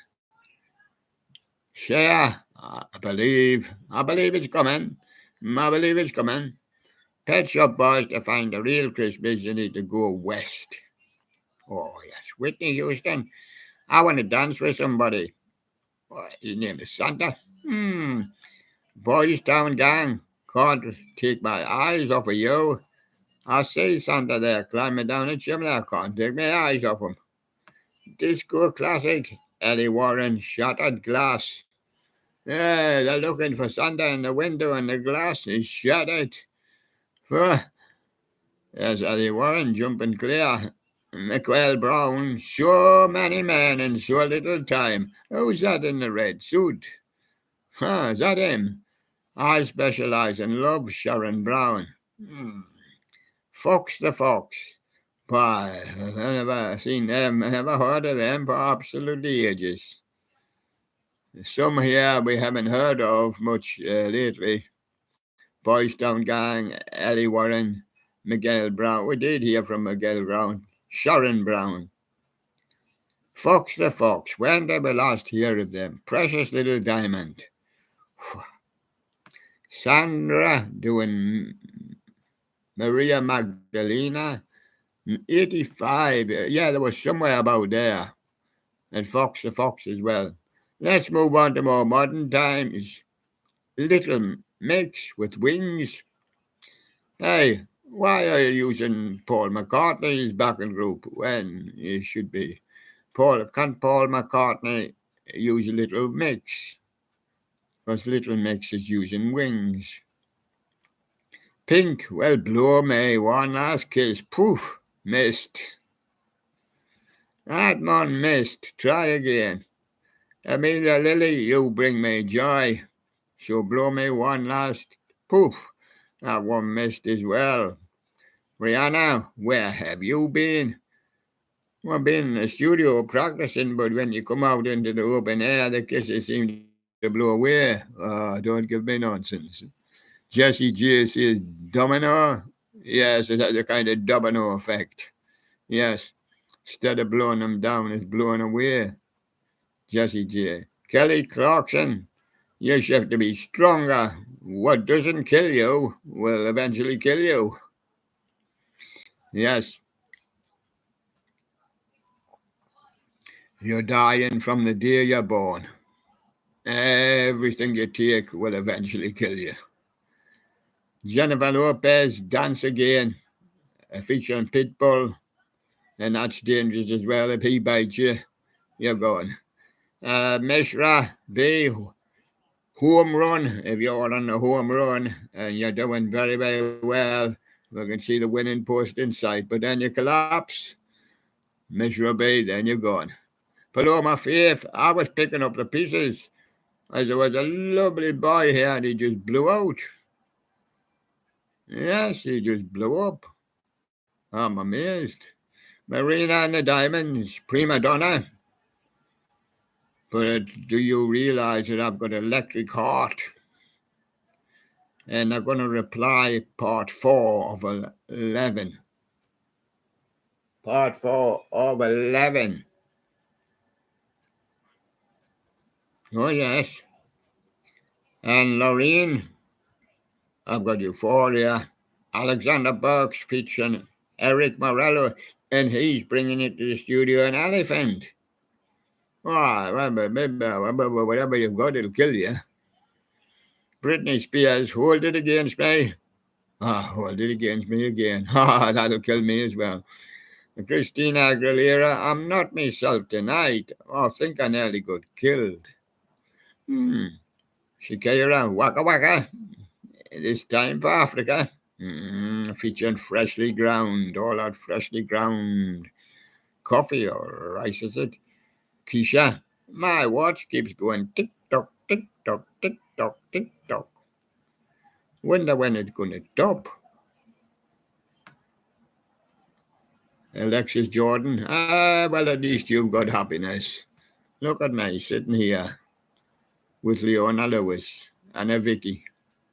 Share, I believe it's coming. I believe it's coming. Pet Shop Boys, to find the real Christmas, you need to go west. Oh, yes, Whitney Houston. I want to dance with somebody. His name is Santa. Boys Town Gang, can't take my eyes off of you. I see Santa there climbing down a chimney. I can't take my eyes off him. Disco classic, Eddie Warren, Shattered Glass. Yeah, they're looking for Santa in the window and the glass is shattered. There's Eddie Warren jumping clear. McQuell Brown, so many men in so little time. Who's that in the red suit? Is that him? I specialize in love, Sharon Brown. Fox the Fox. Why, I've never seen them, never heard of them for absolutely ages. Some here we haven't heard of much lately. Boys Town Gang, Eddie Warren, Miguel Brown. We did hear from Miguel Brown. Sharon Brown. Fox the Fox, when did we last hear of them? Precious little diamond. Sandra doing Maria Magdalena. 85. Yeah, there was somewhere about there. And Fox the Fox as well. Let's move on to more modern times. Little Mix with Wings. Hey, why are you using Paul McCartney's backing group when you should be? Can't Paul McCartney use Little Mix? Because Little Mix is using Wings. Pink, well, blow me, one last kiss. Poof, missed. That man missed. Try again. Amelia Lily, you bring me joy. So blow me one last. Poof, that one missed as well. Rihanna, where have you been? Well, been in the studio practicing, but when you come out into the open air, the kisses seem to blow away. Don't give me nonsense. Jessie J says, domino? Yes, it has a kind of domino effect. Yes, instead of blowing them down, it's blowing away. Jessie J. Kelly Clarkson, you have to be stronger. What doesn't kill you will eventually kill you. Yes, you're dying from the day you're born. Everything you take will eventually kill you. Jennifer Lopez, Dance Again, featuring Pitbull, and that's dangerous as well. If he bites you, you're gone. Mishra B, home run. If you're on a home run and you're doing very, very well, we can see the winning post inside, but then you collapse. Mishra B, then you're gone. Paloma Faith, I was picking up the pieces as there was a lovely boy here and he just blew out. Yes, he just blew up. I'm amazed. Marina and the Diamonds, prima donna. But do you realize that I've got electric heart? And I'm going to reply part 4 of 11. Part 4 of 11. Oh, yes. And Lorraine, I've got Euphoria. Alexander Burks featuring Eric Morello, and he's bringing it to the studio an elephant. Oh, whatever you've got, it'll kill you. Britney Spears, hold it against me. Hold it against me again. That'll kill me as well. Christina Aguilera, I'm not myself tonight. I think I nearly got killed. Shakira, Waka Waka. This time for Africa. Featuring freshly ground, all that freshly ground coffee or rice, is it? Keisha, my watch keeps going tick tock, tick tock, tick tock, tick tock. Wonder when it's gonna stop. Alexis Jordan, well, at least you've got happiness. Look at me sitting here with Leona Lewis and a Vicky.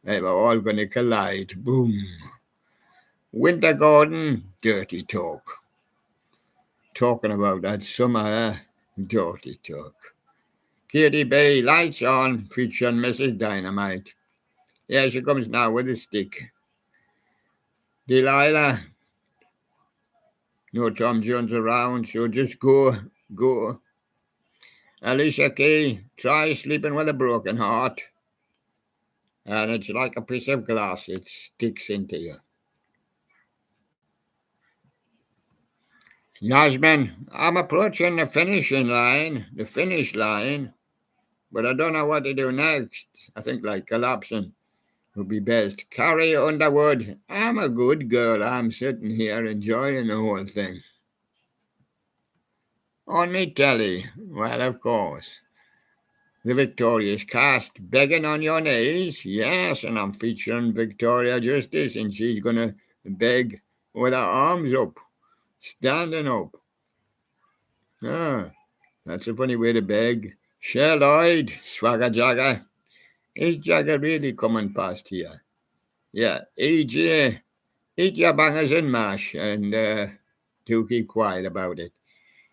They were all gonna collide. Boom. Winter Garden, dirty talk. Talking about that summer, dirty talk. Katie Bay, lights on, featuring Mrs. Dynamite. Yeah, she comes now with a stick. Delilah, no Tom Jones around, so just go. Alicia Kay, try sleeping with a broken heart. And it's like a piece of glass, it sticks into you. Yasmin, I'm approaching the finish line, but I don't know what to do next. I think like collapsing would be best. Carrie Underwood, I'm a good girl. I'm sitting here enjoying the whole thing. On me telly, well, of course. The victorious cast begging on your knees. Yes, and I'm featuring Victoria Justice, and she's going to beg with her arms up, standing up. That's a funny way to beg. Cher Lloyd, Swagger Jagger. Is Jagger really coming past here? Yeah, EJ, eat your bangers and mash, and do keep quiet about it.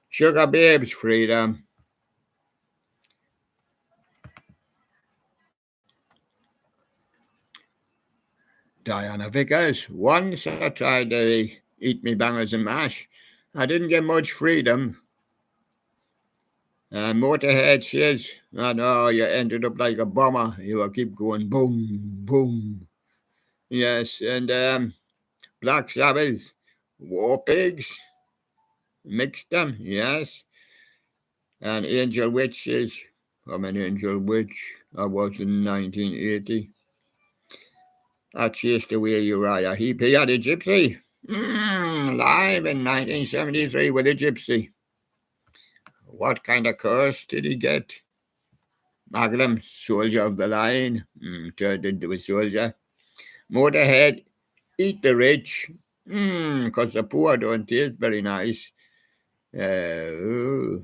Sugar Babes Freedom. Diana Vickers. Once I tried to eat me bangers and mash. I didn't get much freedom. Motorhead says, I know you ended up like a bomber. You will keep going boom, boom. Yes, and Black Sabbath, War Pigs, mixed them, yes. And Angel Witches. I'm an Angel Witch. I was in 1980. I chased away Uriah Heep. He had a gypsy. Live in 1973 with a gypsy. What kind of curse did he get? Magnum, soldier of the line, turned into a soldier. Motorhead, eat the rich, because the poor don't taste very nice. Well,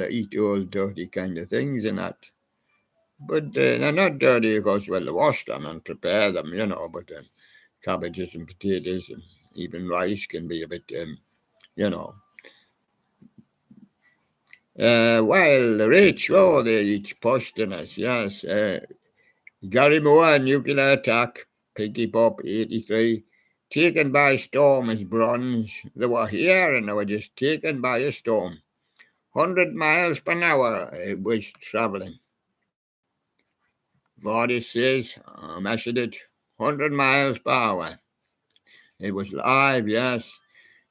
eat all dirty kind of things and that. But they're not dirty because, well, they wash them and prepare them, but cabbages and potatoes and even rice can be a bit, you know. Well, the rich, oh, they eat posthumous, yes. Gary Moore, nuclear attack, Piggy Pop, 83. Taken by storm is bronze. They were here and they were just taken by a storm. 100 miles per hour it was travelling. Vardy says, I measured it, 100 miles per hour. It was live, yes.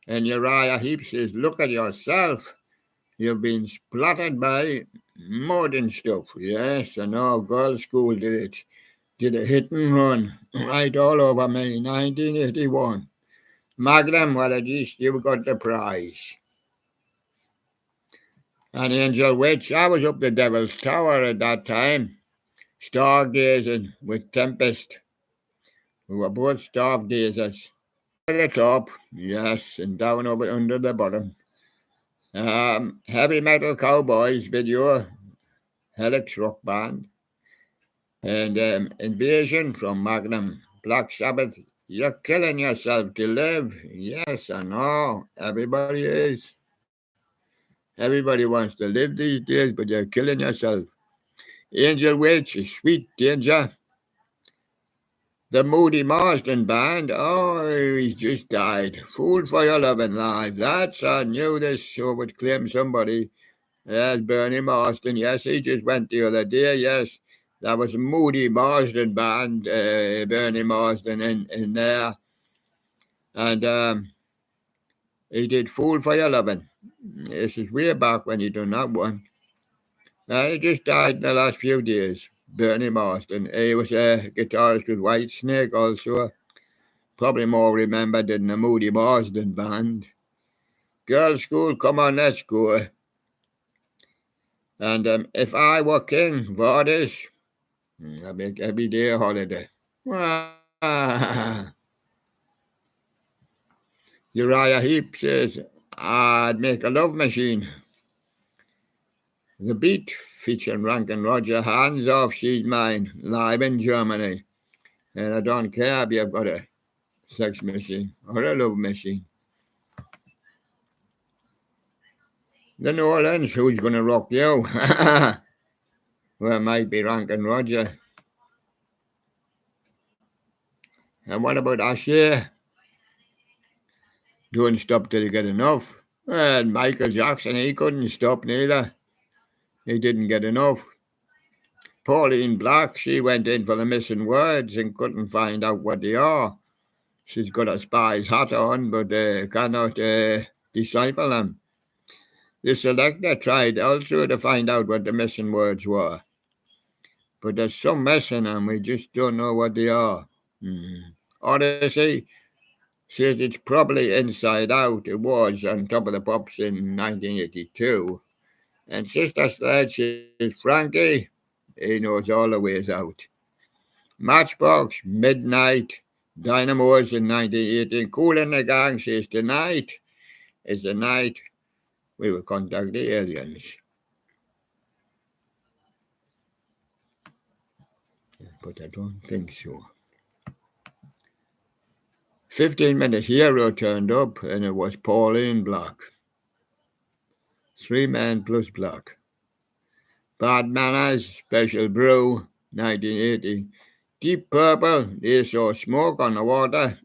And Uriah Heep says, look at yourself. You've been splattered by mud and stuff. Yes, I know, girls' school did it. Did a hit and run right all over me, 1981. Magnum, well, at least you got the prize. And Angel Witch, I was up the Devil's Tower at that time, stargazing with Tempest. We were both stargazers. At the top, yes, and down over under the bottom. Heavy Metal Cowboys video, Helix Rock Band, and Invasion from Magnum, Black Sabbath. You're killing yourself to live. Yes, I know. Everybody is. Everybody wants to live these days, but you're killing yourself. Angel Witch, Sweet Danger. The Moody Marsden Band. Oh, he's just died. Fool for Your Loving Life. That's I knew this show would claim somebody. Yes, Bernie Marsden. Yes, he just went the other day. Yes, that was Moody Marsden Band. Bernie Marsden in there. And he did Fool for Your Loving. This is way back when he done that one. He just died in the last few days. Bernie Marsden. He was a guitarist with Whitesnake also. Probably more remembered than the Moody Marsden Band. Girls' School, come on, let's go. And If I Were King, Vardish, I make every day a holiday. Uriah Heep says, I'd make a love machine. The Beat, featuring Rankin Roger, Hands Off, She's Mine, live in Germany. And I don't care if you've got a sex machine or a love machine. The New Orleans, who's going to rock you? Well, it might be Rankin Roger. And what about Asher? Don't stop till you get enough. And Michael Jackson, he couldn't stop neither. He didn't get enough. Pauline Black, she went in for the missing words and couldn't find out what they are. She's got a spy's hat on, but cannot decipher them. The selector tried also to find out what the missing words were. But there's some missing and we just don't know what they are. Odyssey says it's probably Inside Out. It was on Top of the Pops in 1982. And Sister Sledge says Frankie, he knows all the ways out. Matchbox, Midnight, Dynamos in 1918. Cool in the Gang says tonight is the night we will contact the aliens. But I don't think so. 15 Minute Hero turned up and it was Pauline Black. Three Men Plus Block. Bad Manners, Special Brew, 1980. Deep Purple, They Saw Smoke on the Water.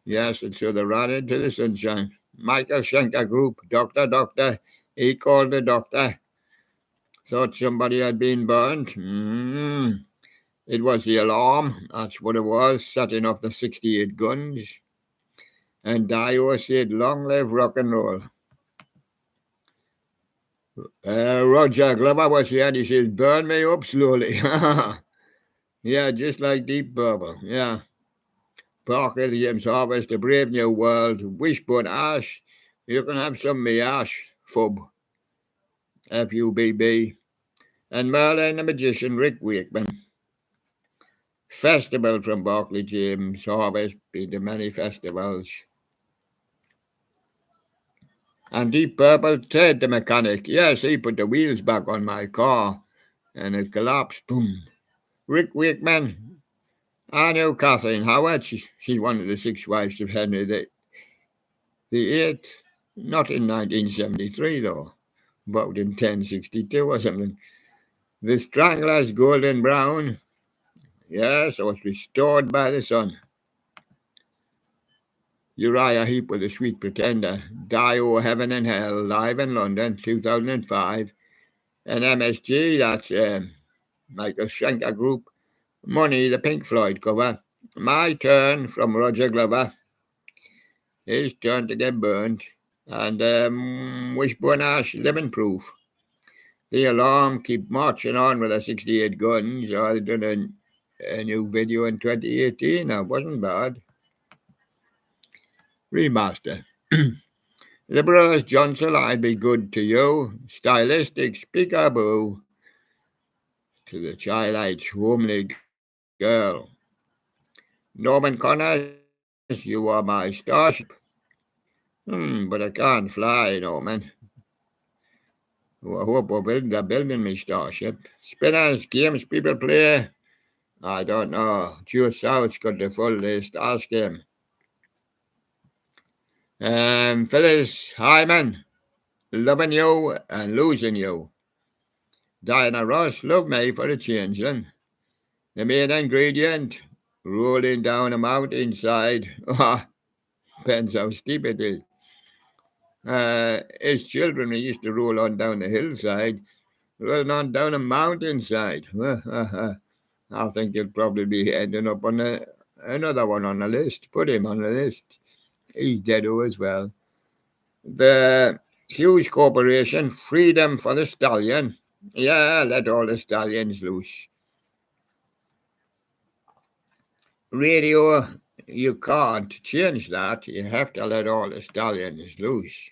Yes, and so they ran into the sunshine. Michael Schenker Group, Doctor, Doctor. He called the doctor. Thought somebody had been burnt. It was the alarm, that's what it was, setting off the 68 guns. And Dio said, long live rock and roll. Roger Glover was here and he says, burn me up slowly. Yeah, just like Deep Purple, yeah. Parker, James Harvest, The Brave New World, Wishbone Ash. You can have some of me ash, Fub, Fubb. And Merlin the Magician, Rick Wakeman. Festival from Barclay James Harvest, been to many festivals. And Deep Purple, Ted the Mechanic. Yes, he put the wheels back on my car and it collapsed. Boom. Rick Wakeman. I know Kathleen Howard. She's one of the 6 wives of Henry the Eighth. Not in 1973, though. About in 1062 or something. The Stranglers, Golden Brown. Yes, it was restored by the sun. Uriah Heep with The Sweet Pretender. Dio, Heaven and Hell, live in London, 2005. And MSG, that's Michael Schenker Group. Money, the Pink Floyd cover. My Turn from Roger Glover. His turn to get burnt. And Wishbone Ash, Living Proof. The Alarm, keep marching on with the 68 guns. I done a new video in 2018. That wasn't bad. Remaster. The Brothers Johnson, I'd Be Good to You. Stylistic, Peekaboo. To the Child's Homely Girl. Norman Connors, You Are My Starship. But I can't fly, Norman. I hope they're building me Starship. Spinners, games people play. I don't know. Joe South's got the full list. Ask him. Phyllis Hyman, Loving You and Losing You. Diana Ross, Love Me for a Changing. The main ingredient, rolling down a mountainside. Depends how steep it is. As children, we used to roll on down the hillside, rolling on down a mountainside. I think he'll probably be ending up on another one on the list. Put him on the list. He's deado as well. The Hughes Corporation, Freedom for the Stallion. Yeah, let all the stallions loose. Radio, you can't change that. You have to let all the stallions loose.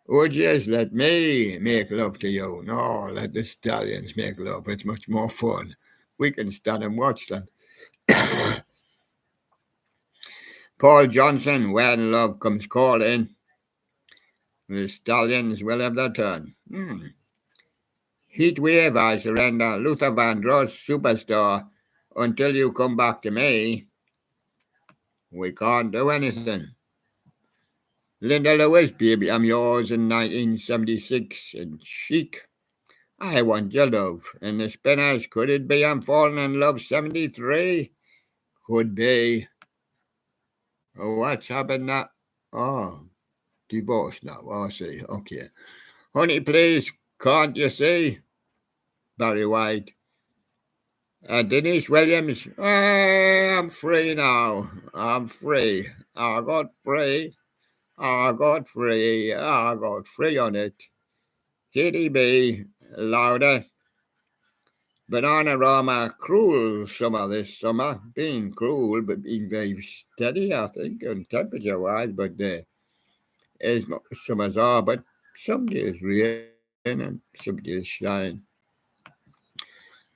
Or just let me make love to you. No, let the stallions make love. It's much more fun. We can stand and watch them. Paul Johnson, When Love Comes Calling. The stallions will have their turn. Heat Wave, I Surrender. Luther Vandross, Superstar. Until You Come Back to Me. We can't do anything. Linda Lewis, Baby I'm Yours in 1976. And Chic, I Want Your Love. And the Spinners, Could It Be I'm Falling in Love 73? Could be. Oh, what's happened now? Oh, divorce now. Oh, I see. Okay. Honey, Please, Can't You See? Barry White. Denise Williams, I'm free now. I'm free. I got free. I got free. I got free on it. Katie B, Louder. Bananarama, Cruel Summer this summer. Being cruel, but being very steady, I think, and temperature-wise. But as summers are, but some days rain and some days shine.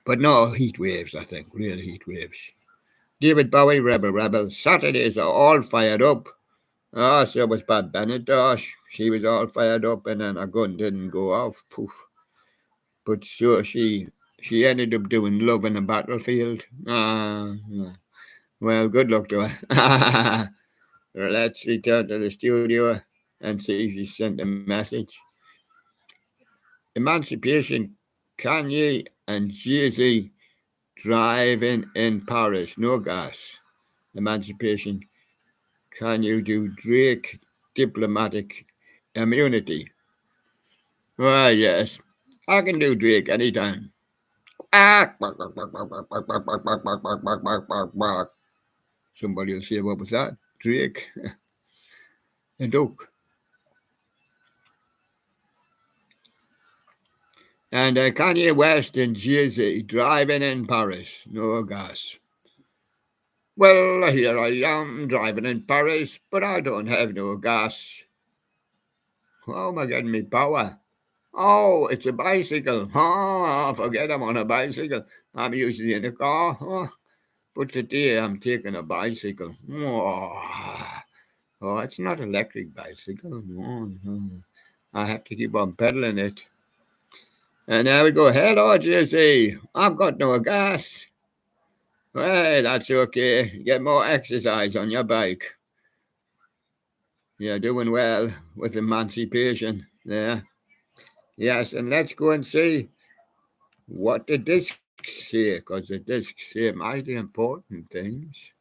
But no heat waves, I think, real heat waves. David Bowie, Rebel Rebel. Saturdays are all fired up. So was Pat Bennett. She was all fired up and then her gun didn't go off. Poof. But sure, she ended up doing Love in a Battlefield. Well, good luck to her. Let's return to the studio. and see if she sent a message. Emancipation, Kanye and Jay-Z driving in Paris, no gas. Emancipation, can you do Drake diplomatic immunity? Well, yes, I can do Drake anytime. Ah, bark, bark, bark, bark, bark, bark, bark, bark, bark, bark, bark, bark, bark, bark, bark. Somebody will say, what was that? Drake, a duck. And Kanye West and Jay-Z driving in Paris, no gas. Well, here I am driving in Paris, but I don't have no gas. How am I getting me power? Oh, it's a bicycle. Oh, forget I'm on a bicycle. I'm usually in a car. Oh, but today I'm taking a bicycle. Oh, it's not an electric bicycle. No, no. I have to keep on pedaling it. And there we go. Hello, Jesse. I've got no gas. Well, that's okay. Get more exercise on your bike. You're doing well with emancipation there. Yes, and let's go and see what the discs say, because the discs say mighty important things.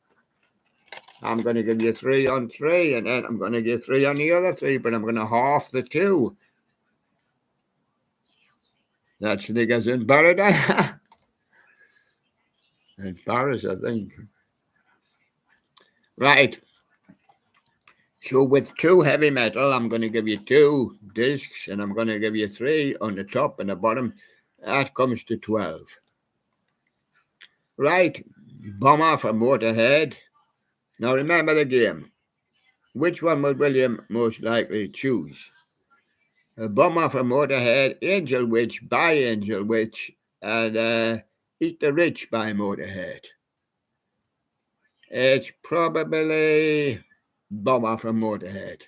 I'm going to give you 3 on 3, and then I'm going to give 3 on the other 3, but I'm going to half the 2. That's niggas in paradise. In Paris, I think. Right. So with 2 heavy metal, I'm going to give you 2 discs, and I'm going to give you 3 on the top and the bottom. That comes to 12. Right. Bomber from Motorhead. Now remember the game. Which one would William most likely choose? A Bomber from Motorhead, Angel Witch by Angel Witch, and Eat the Rich by Motorhead. It's probably Bomber from Motorhead.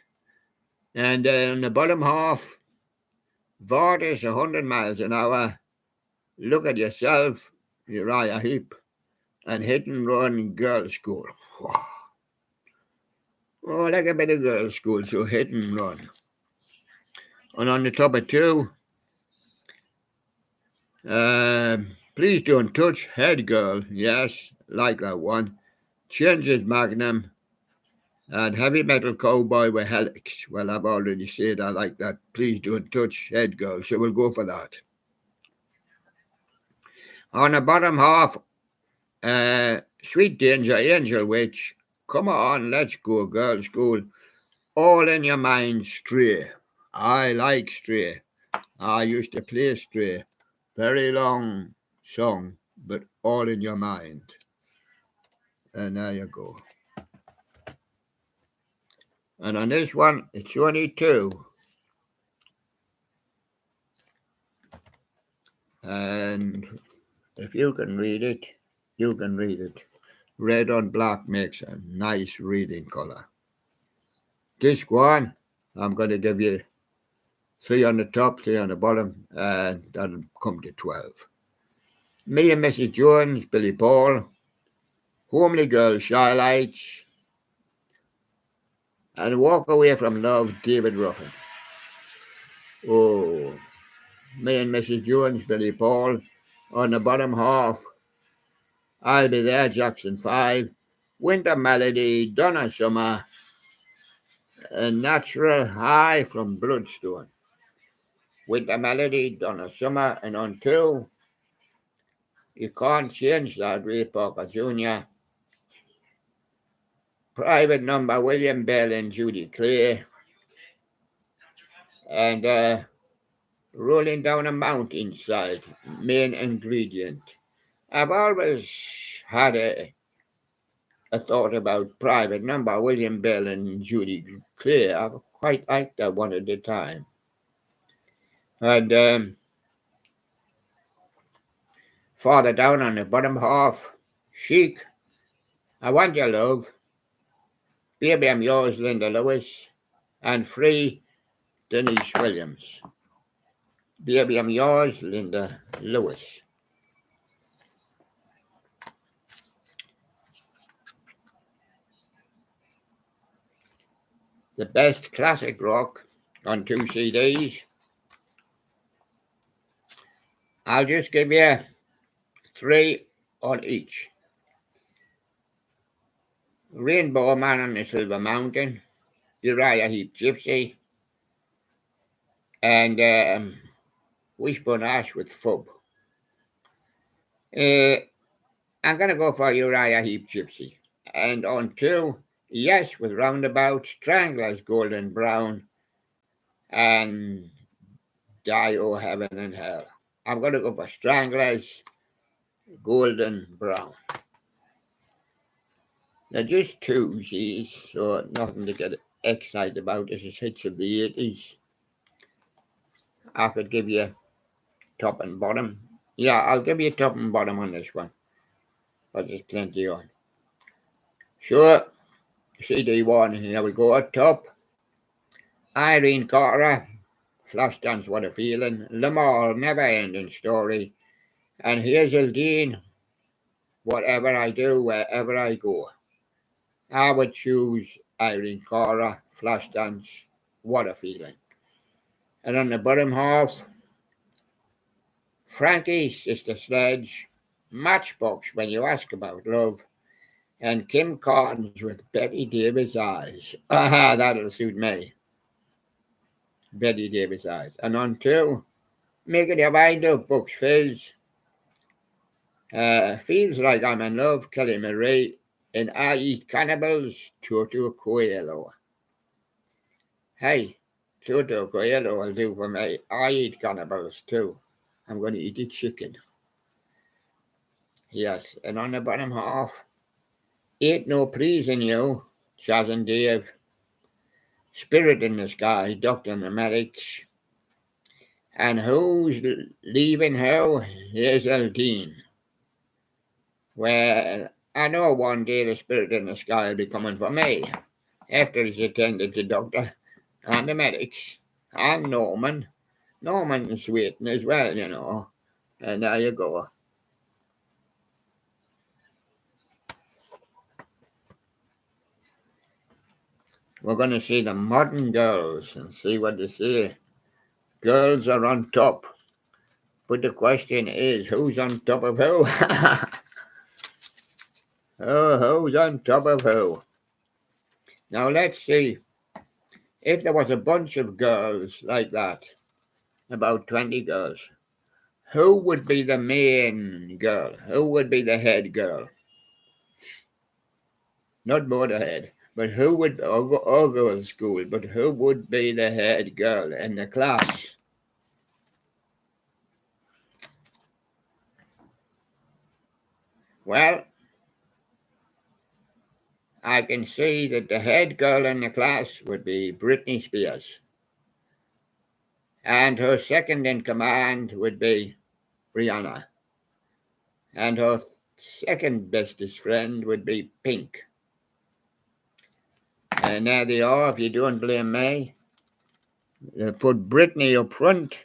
And in the bottom half, Vardis 100 miles an hour. Look at yourself, Uriah Heep, and Hit and Run Girls School. Oh, like a bit of girls' school, so Hit and Run. And on the top of 2, Please Don't Touch Head Girl. Yes, like that one. Changes Magnum. And Heavy Metal Cowboy with Helix. Well, I've already said I like that. Please Don't Touch Head Girl, so we'll go for that. On the bottom half, Sweet Danger, Angel Witch. Come on, let's go, girls' school. All in Your Mind, Stray. I like Stray. I used to play Stray. Very long song, but all in your mind. And there you go. And on this one, it's only 2. And if you can read it, you can read it. Red on black makes a nice reading color. Disc 1, I'm going to give you 3 on the top, 3 on the bottom, and that'll come to 12. Me and Mrs. Jones, Billy Paul. Homely Girl, Shy Lights. And Walk Away from Love, David Ruffin. Oh, me and Mrs. Jones, Billy Paul. On the bottom half, I'll Be There, Jackson 5. Winter Melody, Donna Summer. A Natural High from Bloodstone. Winter Melody, Donna Summer. And on 2, You Can't Change That, Ray Parker Jr. Private Number, William Bell and Judy Clay. And Rolling Down a Mountainside, main ingredient. I've always had a thought about Private Number, William Bell and Judy Clay. I quite liked that one at the time. And farther down on the bottom half, Chic, I Want Your Love, Baby I'm Yours, Linda Lewis, and Free, Denise Williams. Baby I'm Yours, Linda Lewis. the best classic rock on 2 CDs. I'll just give you 3 on each. Rainbow Man on the Silver Mountain, Uriah Heep Gypsy, and Wishbone Ash with Fub. I'm going to go for Uriah Heep Gypsy. And on 2, Yes with Roundabout, Stranglers Golden Brown, and Die O Heaven and Hell. I'm going to go for Stranglers Golden Brown. They're just 2 Gs, so nothing to get excited about. This is hits of the 80s. I could give you top and bottom. Yeah, I'll give you top and bottom on this one. But there's plenty on. Sure, CD1, here we go. At top, Irene Carter, Flashdance, What a Feeling. Lamar, Never Ending Story. And Hazel Dean, Whatever I Do, Wherever I Go. I would choose Irene Carter, Flashdance, What a Feeling. And on the bottom half, Frankie, Sister Sledge, Matchbox, When You Ask About Love, and Kim Carnes with Betty Davis Eyes. Aha, that'll suit me. Betty Davis Eyes. And on 2, Making Your Mind Up, Bucks Fizz. Feels Like I'm in Love, Kelly Marie. And I Eat Cannibals, Toto Coelho. Hey, Toto Coelho will do for me. I eat cannibals too. I'm going to eat the chicken. Yes, and on the bottom half, Ain't No Pleasing You, Chaz and Dave. Spirit in the Sky, Dr. Nomadics. And Who's Leaving Who? Hazel Dean. Well, I know one day the spirit in the sky will be coming for me after he's attended the doctor and the medics and Norman. Norman's waiting as well, you know. And there you go. We're going to see the modern girls and see what they say. Girls are on top. But the question is, who's on top of who? Oh, who's on top of who? Now let's see. If there was a bunch of girls like that, about 20 girls, who would be the main girl? Who would be the head girl? Not Motorhead, but who would, or girls' school, but who would be the head girl in the class? Well, I can see that the head girl in the class would be Britney Spears. And her second in command would be Rihanna. And her second bestest friend would be Pink. And there they are, if you don't blame me. They put Britney up front.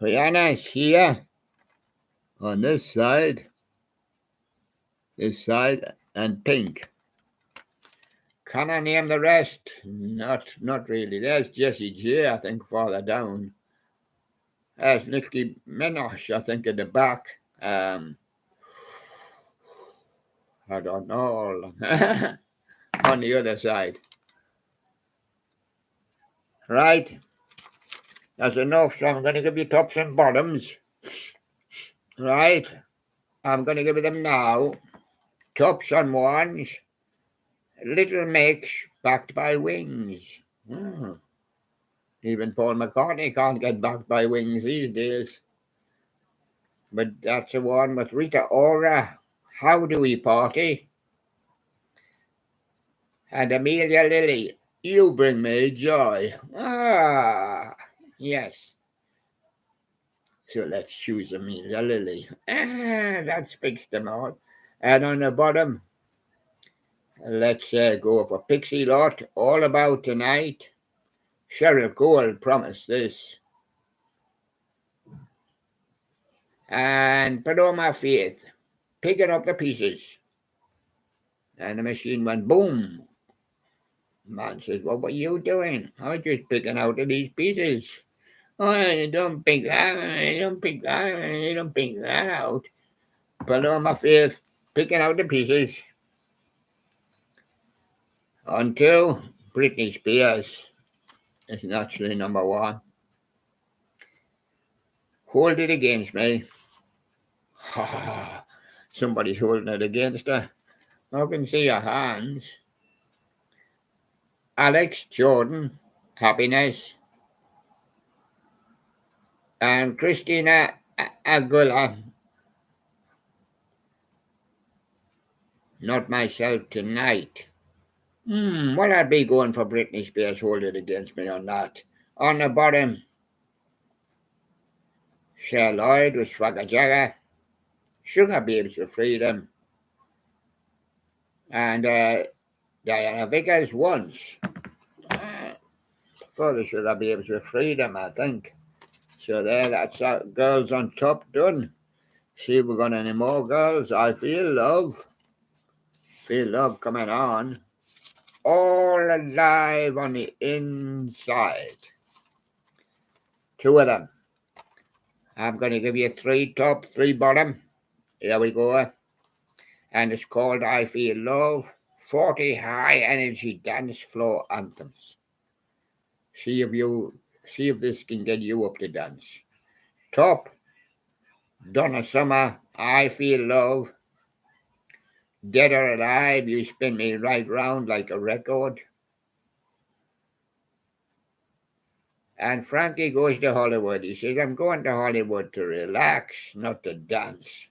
Rihanna's here on this side, and Pink. Can I name the rest? Not really. There's Jessie J, I think, farther down. There's Nicki Minaj, I think, at the back. I don't know. On the other side. Right. That's enough. So I'm going to give you tops and bottoms. Right. I'm going to give you them now. Tops on ones. Little Mix, Backed by Wings. Even Paul McCartney can't get backed by Wings these days. But that's the one with Rita Ora. How Do We Party? And Amelia Lilly, You Bring Me Joy. Yes. So let's choose Amelia Lilly. That speaks them all. And on the bottom, let's go for Pixie Lot, All About Tonight. Cheryl Cole promised this. And Paloma Faith, Picking Up the Pieces. And the machine went boom. Man says, well, what are you doing? I'm just picking out of these pieces. Oh, you don't pick that, you don't pick that, you don't pick that out. Put on my face, picking out the pieces. Until Britney Spears is naturally number one. Hold it against me. Somebody's holding it against her. I can see your hands. Alex Jordan, Happiness. And Christina Aguilera, Not Myself Tonight. Well, I'd be going for Britney Spears, Hold It Against Me on that. On the bottom, Cher Lloyd with Swagger Jagger, Sugar Babes with Freedom, and Diana Vickers Once. For the Sugar Babes with Freedom, I think. So there, that's Girls on Top done. See if we've got any more girls. I Feel Love. Feel Love coming on. All Alive on the Inside. Two of them. I'm going to give you 3 top, 3 bottom. Here we go. And it's called I Feel Love. 40 high energy dance floor anthems. See if this can get you up to dance. Top, Donna Summer, I Feel Love. Dead or Alive, You Spin Me Right Round Like a Record. And Frankie Goes to Hollywood. He says, I'm going to Hollywood to relax, not to dance.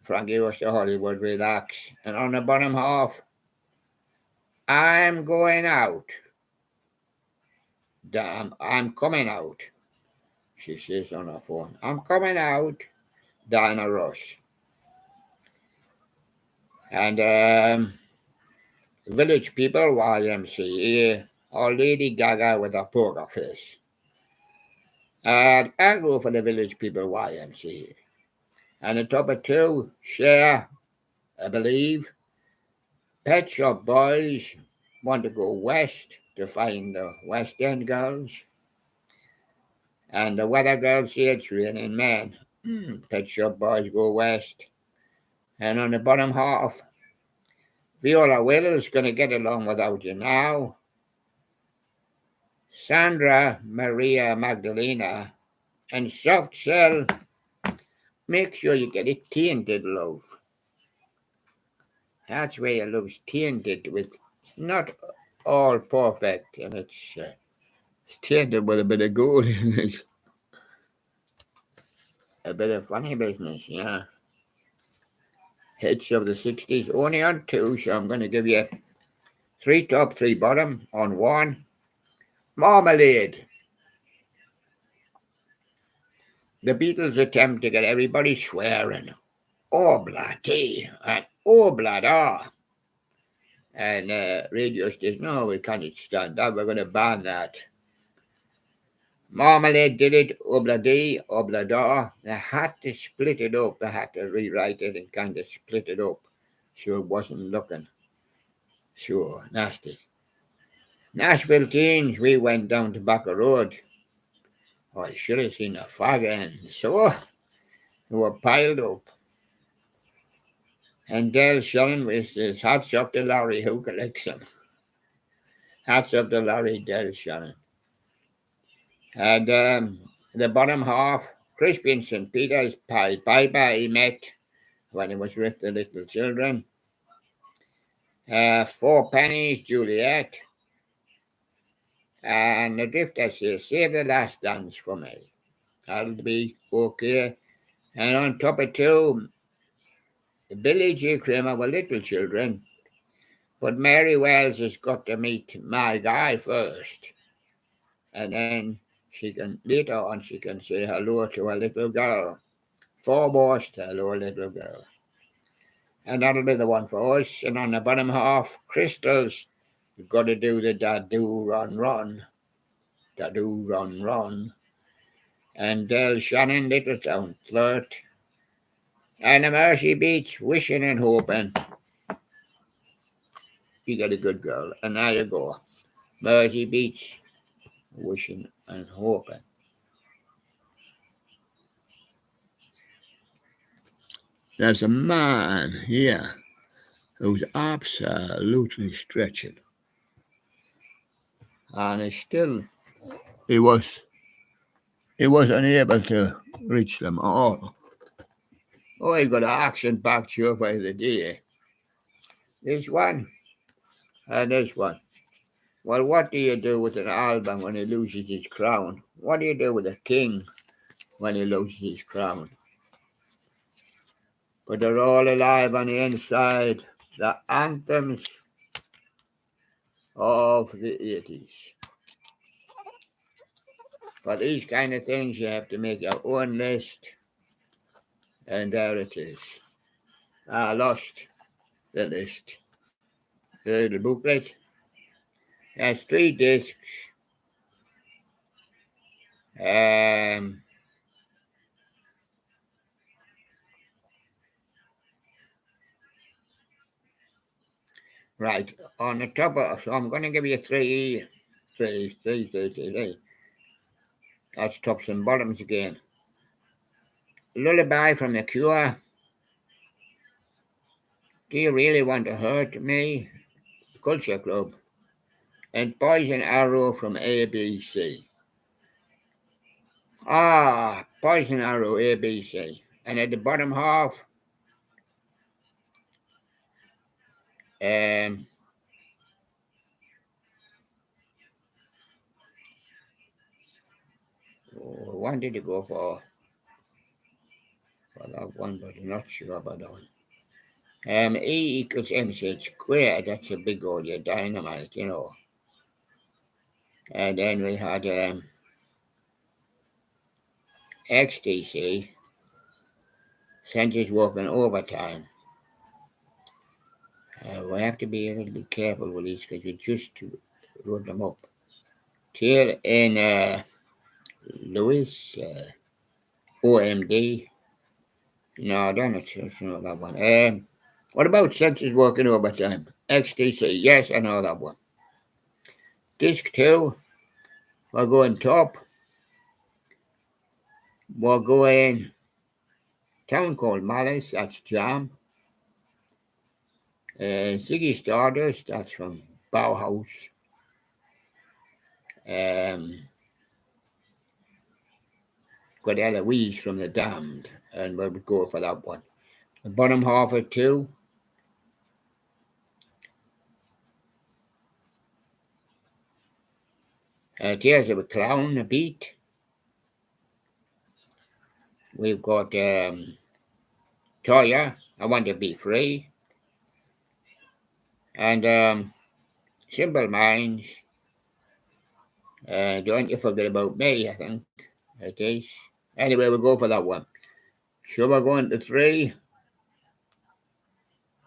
Frankie Goes to Hollywood, relax. And on the bottom half, I'm going out. Damn, I'm coming out. She says on her phone, I'm coming out. Diana Ross. And Village People, YMCA, or Lady Gaga with a poker face. And I'll go for the Village People, YMCA. And the top of 2, Cher, I believe. Pet Shop Boys want to go west to find the West End girls. And the Weather Girls say it's raining men. Pet Shop Boys go west. And on the bottom half, Viola Will's going to get along without you now. Sandra Maria Magdalena and Soft Shell. Make sure you get it tainted, love. That's where your love's tainted with. It's not all perfect, and it's tainted with a bit of gold in it. A bit of funny business, yeah. Hits of the 60s, only on 2, so I'm going to give you 3 top, 3 bottom on 1. Marmalade. The Beatles attempt to get everybody swearing. Oh, bloody, and oh, blada. And radio station, no, we can't stand that, we're going to ban that. Marmalade did it, obladi, oblada. They had to split it up, they had to rewrite it and kind of split it up so it wasn't looking so nasty. Nashville Teens, we went down to Backer Road. Oh, I should have seen a fag end. So they were piled up. And Dale Shannon with his hats off to Larry, who collects them. Hats off to Larry, Dale Shannon. And the bottom half, Crispy and St. Peter's Pie Piper he met when he was with the little children. 4 Pennies, Juliet. And the Drifter says, Save the Last Dance for me. That'll be okay. And on top of 2, Billy J. Kramer with little children. But Mary Wells has got to meet my guy first. And then later on, she can say hello to a little girl. Foremost, hello, little girl. And that'll be the one for us. And on the bottom half, Crystals, you've got to do the da-do, run, run. Da-do, run, run. And Del Shannon, Little Town Flirt. And the Mercy Beach, Wishing and Hoping. you get a good girl. And there you go. Mersey Beach, wishing and hoping. There's a man here who's absolutely stretching. And he was unable to reach them all. Oh, he got an action-packed show by the day. This one and this one. Well, what do you do with an Alban when he loses his crown? What do you do with a king when he loses his crown? But they're all alive on the inside. The anthems of the 80s. For these kind of things, you have to make your own list. And there it is. I lost the list. The little booklet has 3 discs. Right, on the top of, so I'm going to give you three. That's tops and bottoms again. Lullaby from The Cure. Do You Really Want to Hurt Me? Culture Club. And Poison Arrow from ABC. Poison Arrow, ABC. And at the bottom half, one did you go for that one, but I'm not sure about that one. E equals MC squared, that's a big old dynamite, you know. And then we had XTC, Centers Working Overtime. We have to be a little bit careful with these because we just wrote them up. Till in Lewis, OMD. No, I don't know that one. What about Centers Working Overtime? XTC, yes, I know that one. Disc 2, we're going top. We're going Town Called Malice, that's Jam. Ziggy Stardust, that's from Bauhaus. Got Eloise from The Damned, and we'll go for that one. The bottom half of 2. Tears of a Clown, a beat. We've got Toya, I Want to Be Free. And Simple Minds, Don't You Forget About Me, I think it is. Anyway, we'll go for that one. So we're going to 3.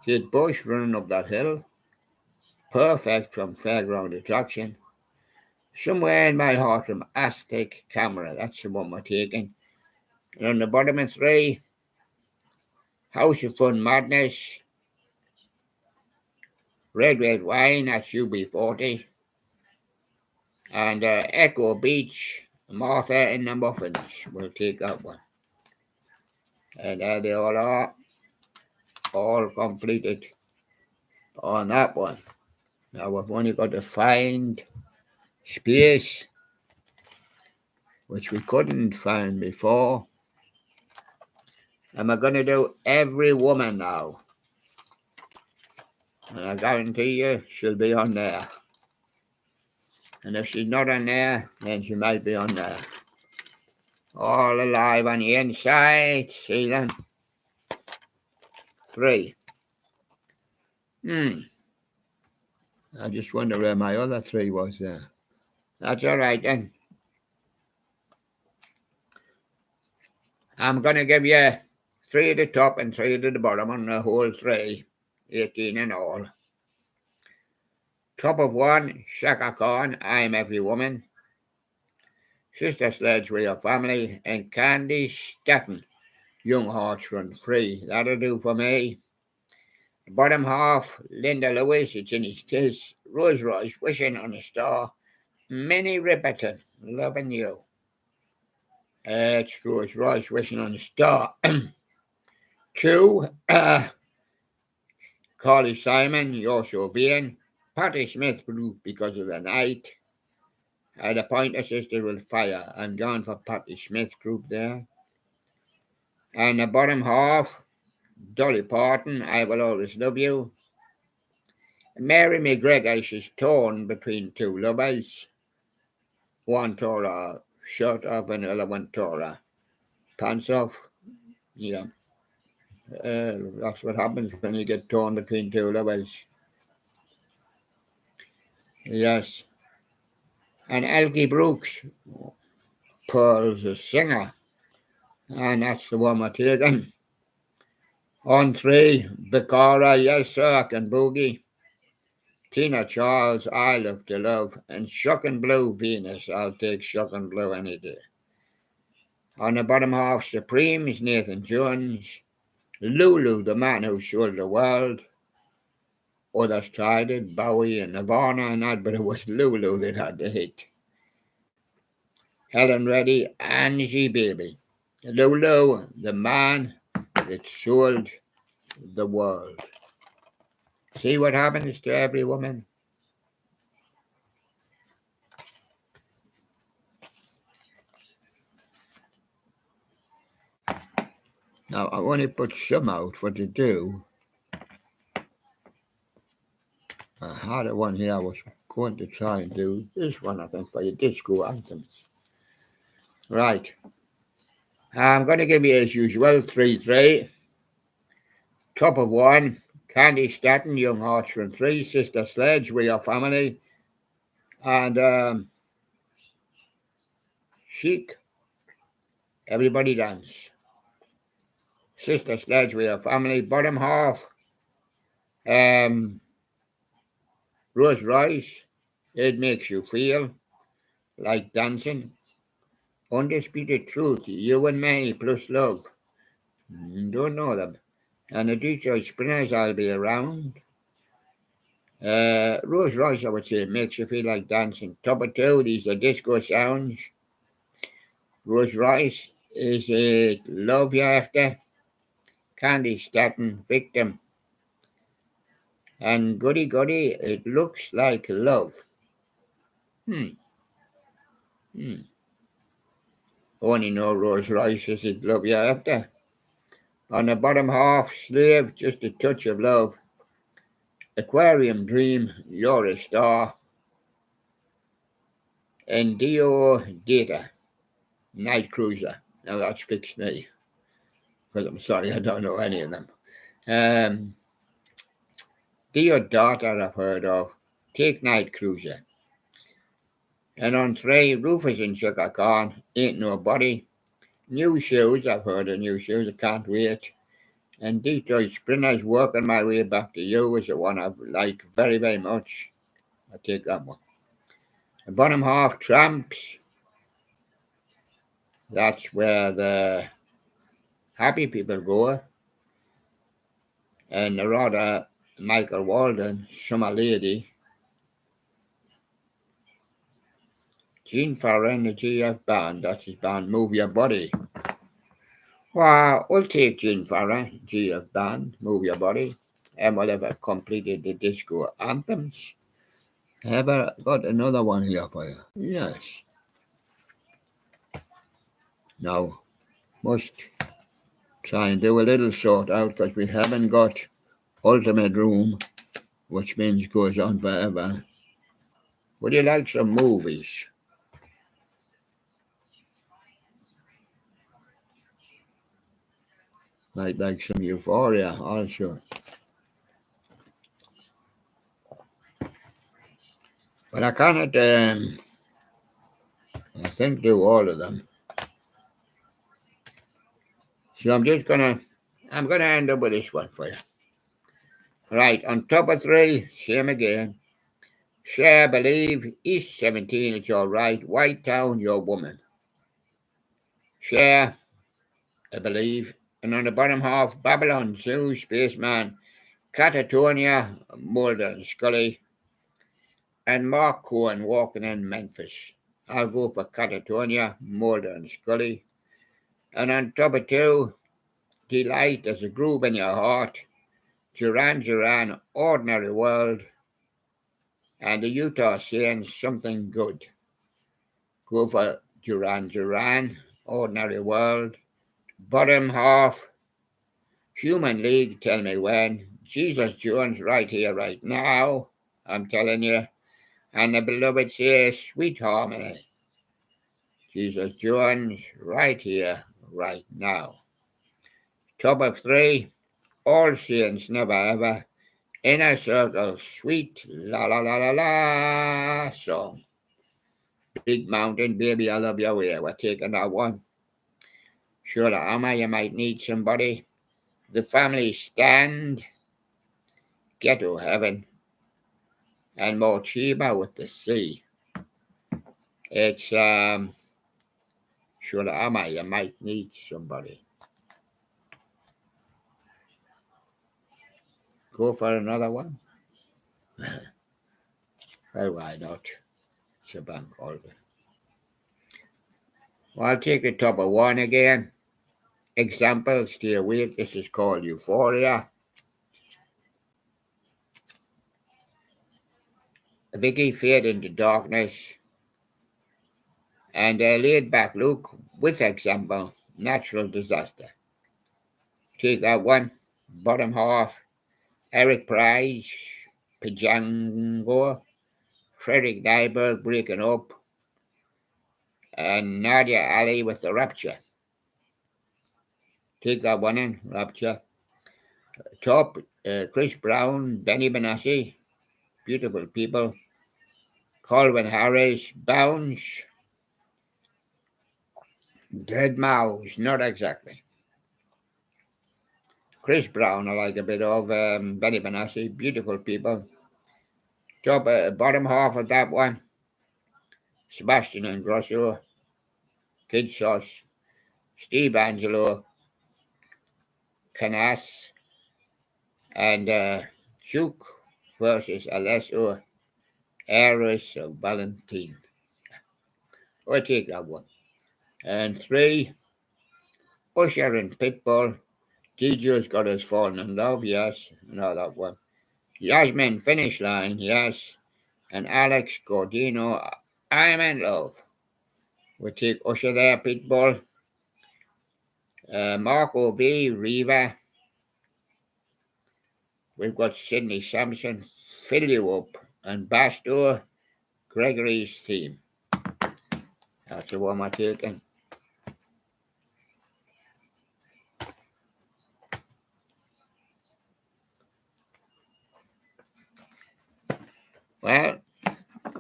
Kid Bush, Running Up That Hill. Perfect from Fairground Attraction. Somewhere in My Heart from Aztec Camera. That's the one we're taking. And on the bottom of 3, House of Fun Madness. Red Wine, that's UB40. And Echo Beach, Martha and the Muffins. We'll take that one. And there they all are. All completed on that one. Now we've only got to find space, which we couldn't find before. And we're going to do every woman now. And I guarantee you she'll be on there. And if she's not on there, then she might be on there. All alive on the inside. See them? 3. I just wonder where my other 3 was there. That's all right then. I'm going to give you 3 at the top and 3 at the bottom on the whole 3. 18 in all. Top of 1, Shaka Khan, I'm Every Woman. Sister Sledge, We Are Family. And Candy Staton, Young Hearts Run Free. That'll do for me. Bottom half, Linda Lewis, it's in his case. Rose Royce, wishing on a star. Minnie Riperton, loving you. It's Rose Royce, wishing on a star. 2, Carly Simon, You're So Vain. Patti Smith group because of the night. Had a pointer sister with fire. I'm gone for Patti Smith group there. And the bottom half, Dolly Parton, I Will Always Love You. Mary McGregor, she's torn between two lovers. One tore her shirt off, and the other one tore her pants off. Yeah. That's what happens when you get torn between two lovers. Yes. And Elkie Brooks, Pearl's a singer. And that's the one we're taking. On 3, Baccara, Yes Sir, I Can Boogie. Tina Charles, I Love to Love. And Shocking Blue, Venus, I'll take Shocking Blue any day. On the bottom half, Supremes, Nathan Jones. Lulu, The Man Who Sold the World. Others tried it, Bowie and Nirvana and that, but it was Lulu that had the hit. Helen Reddy, Angie Baby. Lulu, The Man That Sold the World. See what happens to every woman? Now, I want to put some out for to do. I had a one here I was going to try and do. This one, I think, for your disco anthems. Right. I'm going to give you, as usual, 3-3. Top of 1, Candy Staton, Young Hearts from 3, Sister Sledge, We Are Family, and Chic, Everybody Dance. Sister Sledge, We Are Family. Bottom half, Rose Royce, It Makes You Feel Like Dancing. Undisputed Truth, You and Me Plus Love. Don't know them. And the Detroit Spinners, I'll Be Around. Rose Royce, I would say, Makes You Feel Like Dancing. Top of 2, these are disco sounds. Rose Royce, Is It Love You After? Candy Staton, Victim. And Goody Goody, It Looks Like Love. Only know Rose Royce, Is It Love You After? On the bottom half, Slave, Just a Touch of Love. Aquarium Dream, You're a Star. And Dio Data, Night Cruiser. Now that's fixed me, because I'm sorry, I don't know any of them. Dio Data I've heard of. Take Night Cruiser. And on 3, Rufus and Sugar Khan, Ain't Nobody. New Shoes, I've heard of New Shoes, I can't wait. And Detroit Sprinters, Working My Way Back to You is the one I like very, very much. I take that one. The bottom half, Tramps. That's where the happy people go. And the rather Michael Walden, Summer Lady. Gene Farrer and the GF Band, that's his band, Move Your Body. Well, we'll take Gene Farrer, GF Band, Move Your Body, and we'll have completed the disco anthems. Have I got another one here for you? Yes. Now, must try and do a little sort out because we haven't got Ultimate Room, which means goes on forever. Would you like some movies? Might like some Euphoria also. But I cannot, I think, do all of them. So I'm gonna end up with this one for you. Right, on top of 3, same again. Share, Believe, East 17, It's All Right, White Town, Your Woman. Share, I Believe. And on the bottom half, Babylon Zoo, Spaceman, Catatonia, Mulder and Scully, and Mark Cohen walking in Memphis. I'll go for Catatonia, Mulder and Scully. And on top of two, Delight, There's a Groove in Your Heart, Duran Duran, Ordinary World, and the Utah Saints, Something Good. Go for Duran Duran, Ordinary World. Bottom half, Human League, Tell Me When. Jesus Jones, Right Here, Right Now. I'm telling you. And the beloved says, Sweet Harmony. Jesus Jones, Right Here, Right Now. Top of three, All Saints, Never Ever. Inner Circle, Sweet La La La La La song. Big Mountain, Baby, I Love Your Way. We're taking that one. Sure, Amma, you might need somebody. The Family Stand, Ghetto Heaven, and Mochiba with the Sea. It's sure, Amma, you might need somebody. Go for another one. Well, why not? It's a bank holiday. Well, I'll take the top of one again. Example, Stay Awake. This is called Euphoria. Vicky Fade into Darkness. And a laid back look with Example, Natural Disaster. Take that one. Bottom half, Eric Price, Pajango, Frederick Nyberg, Breaking Up, and Nadia Ali with The Rapture. Take that one in, Rapture. Top, Chris Brown, Benny Benassi, Beautiful People. Calvin Harris, Bounce. Dead Mouse, not exactly. Chris Brown, I like a bit of. Benny Benassi, Beautiful People. Top, bottom half of that one, Sebastian Ingrosso, Kid Sauce, Steve Angelo, Canas, and Duke versus Alesso, Eris of Valentine. I'll take that one. And three, Usher and Pitbull. DJ's Got Us Falling in Love, yes. I know that one. Yasmin Finish Line, yes. And Alex Gordino, I'm in Love. We'll take Usher there, Pitbull. Marco B, Riva. We've got Sidney Sampson, Fill You Up. And Bastor, Gregory's Theme. That's the one we're taking. Well,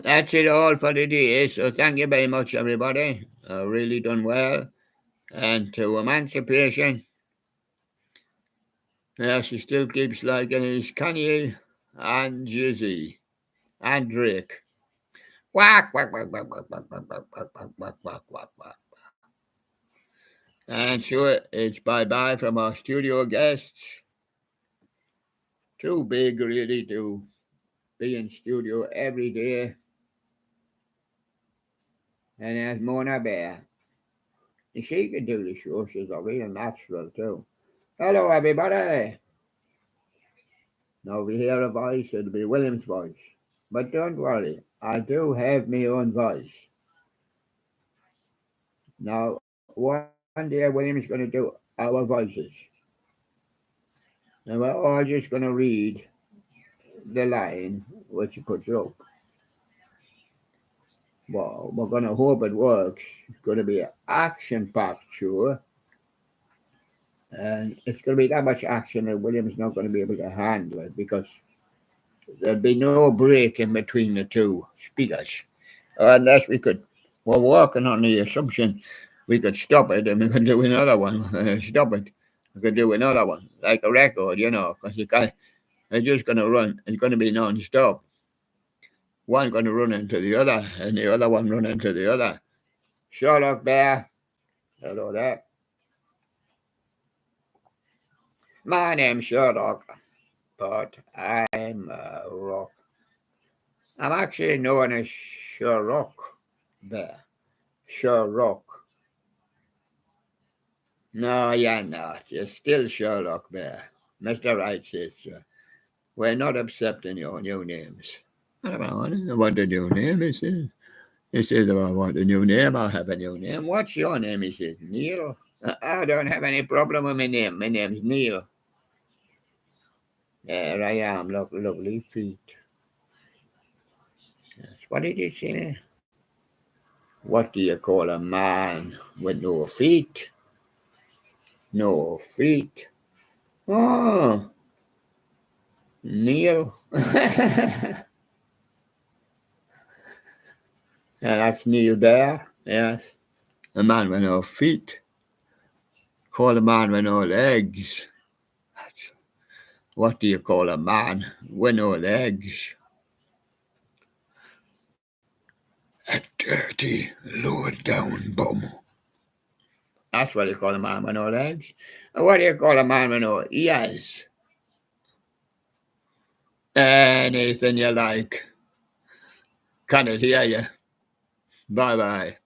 that's it all for today. So thank you very much, everybody. Really done well. And to Emancipation, yes, he still keeps liking his Kanye and Jay-Z and Drake. Whack, whack, whack, whack, whack, whack, whack, whack, whack, whack, whack, whack, whack, whack. And so it's bye-bye from our studio guests. Too big, really, to be in studio every day. And there's Mona Bear. She can do the show. She's a real natural, too. Hello, everybody. Now we hear a voice, it'll be William's voice. But don't worry, I do have my own voice. Now, one day William's going to do our voices. And we're all just going to read the line which he puts up. Well, we're going to hope it works. It's going to be an action-packed show. And it's going to be that much action that William's not going to be able to handle it because there'll be no break in between the two speakers. Unless we're working on the assumption we could stop it and we could do another one. Stop it. We could do another one, like a record, because it's just going to run. It's going to be non-stop. One going to run into the other and the other one run into the other. Show.Aug Bear. Hello there. My name's Show.Aug. but I'm a rock. I'm actually known as Show.Aug there. Show.Aug. No, you're not. You're still Show.Aug there. Mr. Wright says, we're not accepting your new names. I don't know what the new name is. He says, I want a new name. I'll have a new name. What's your name? He says, Neil. I don't have any problem with my name. My name's Neil. There I am. Look, lovely feet. Yes. What did he say? What do you call a man with no feet? No feet. Oh, Neil. Yeah, that's Neil Bear. Yes. A man with no feet. Call a man with no legs. What do you call a man with no legs? A dirty, low-down bum. That's what you call a man with no legs. And what do you call a man with no ears? Anything you like. Can't hear you. Bye-bye.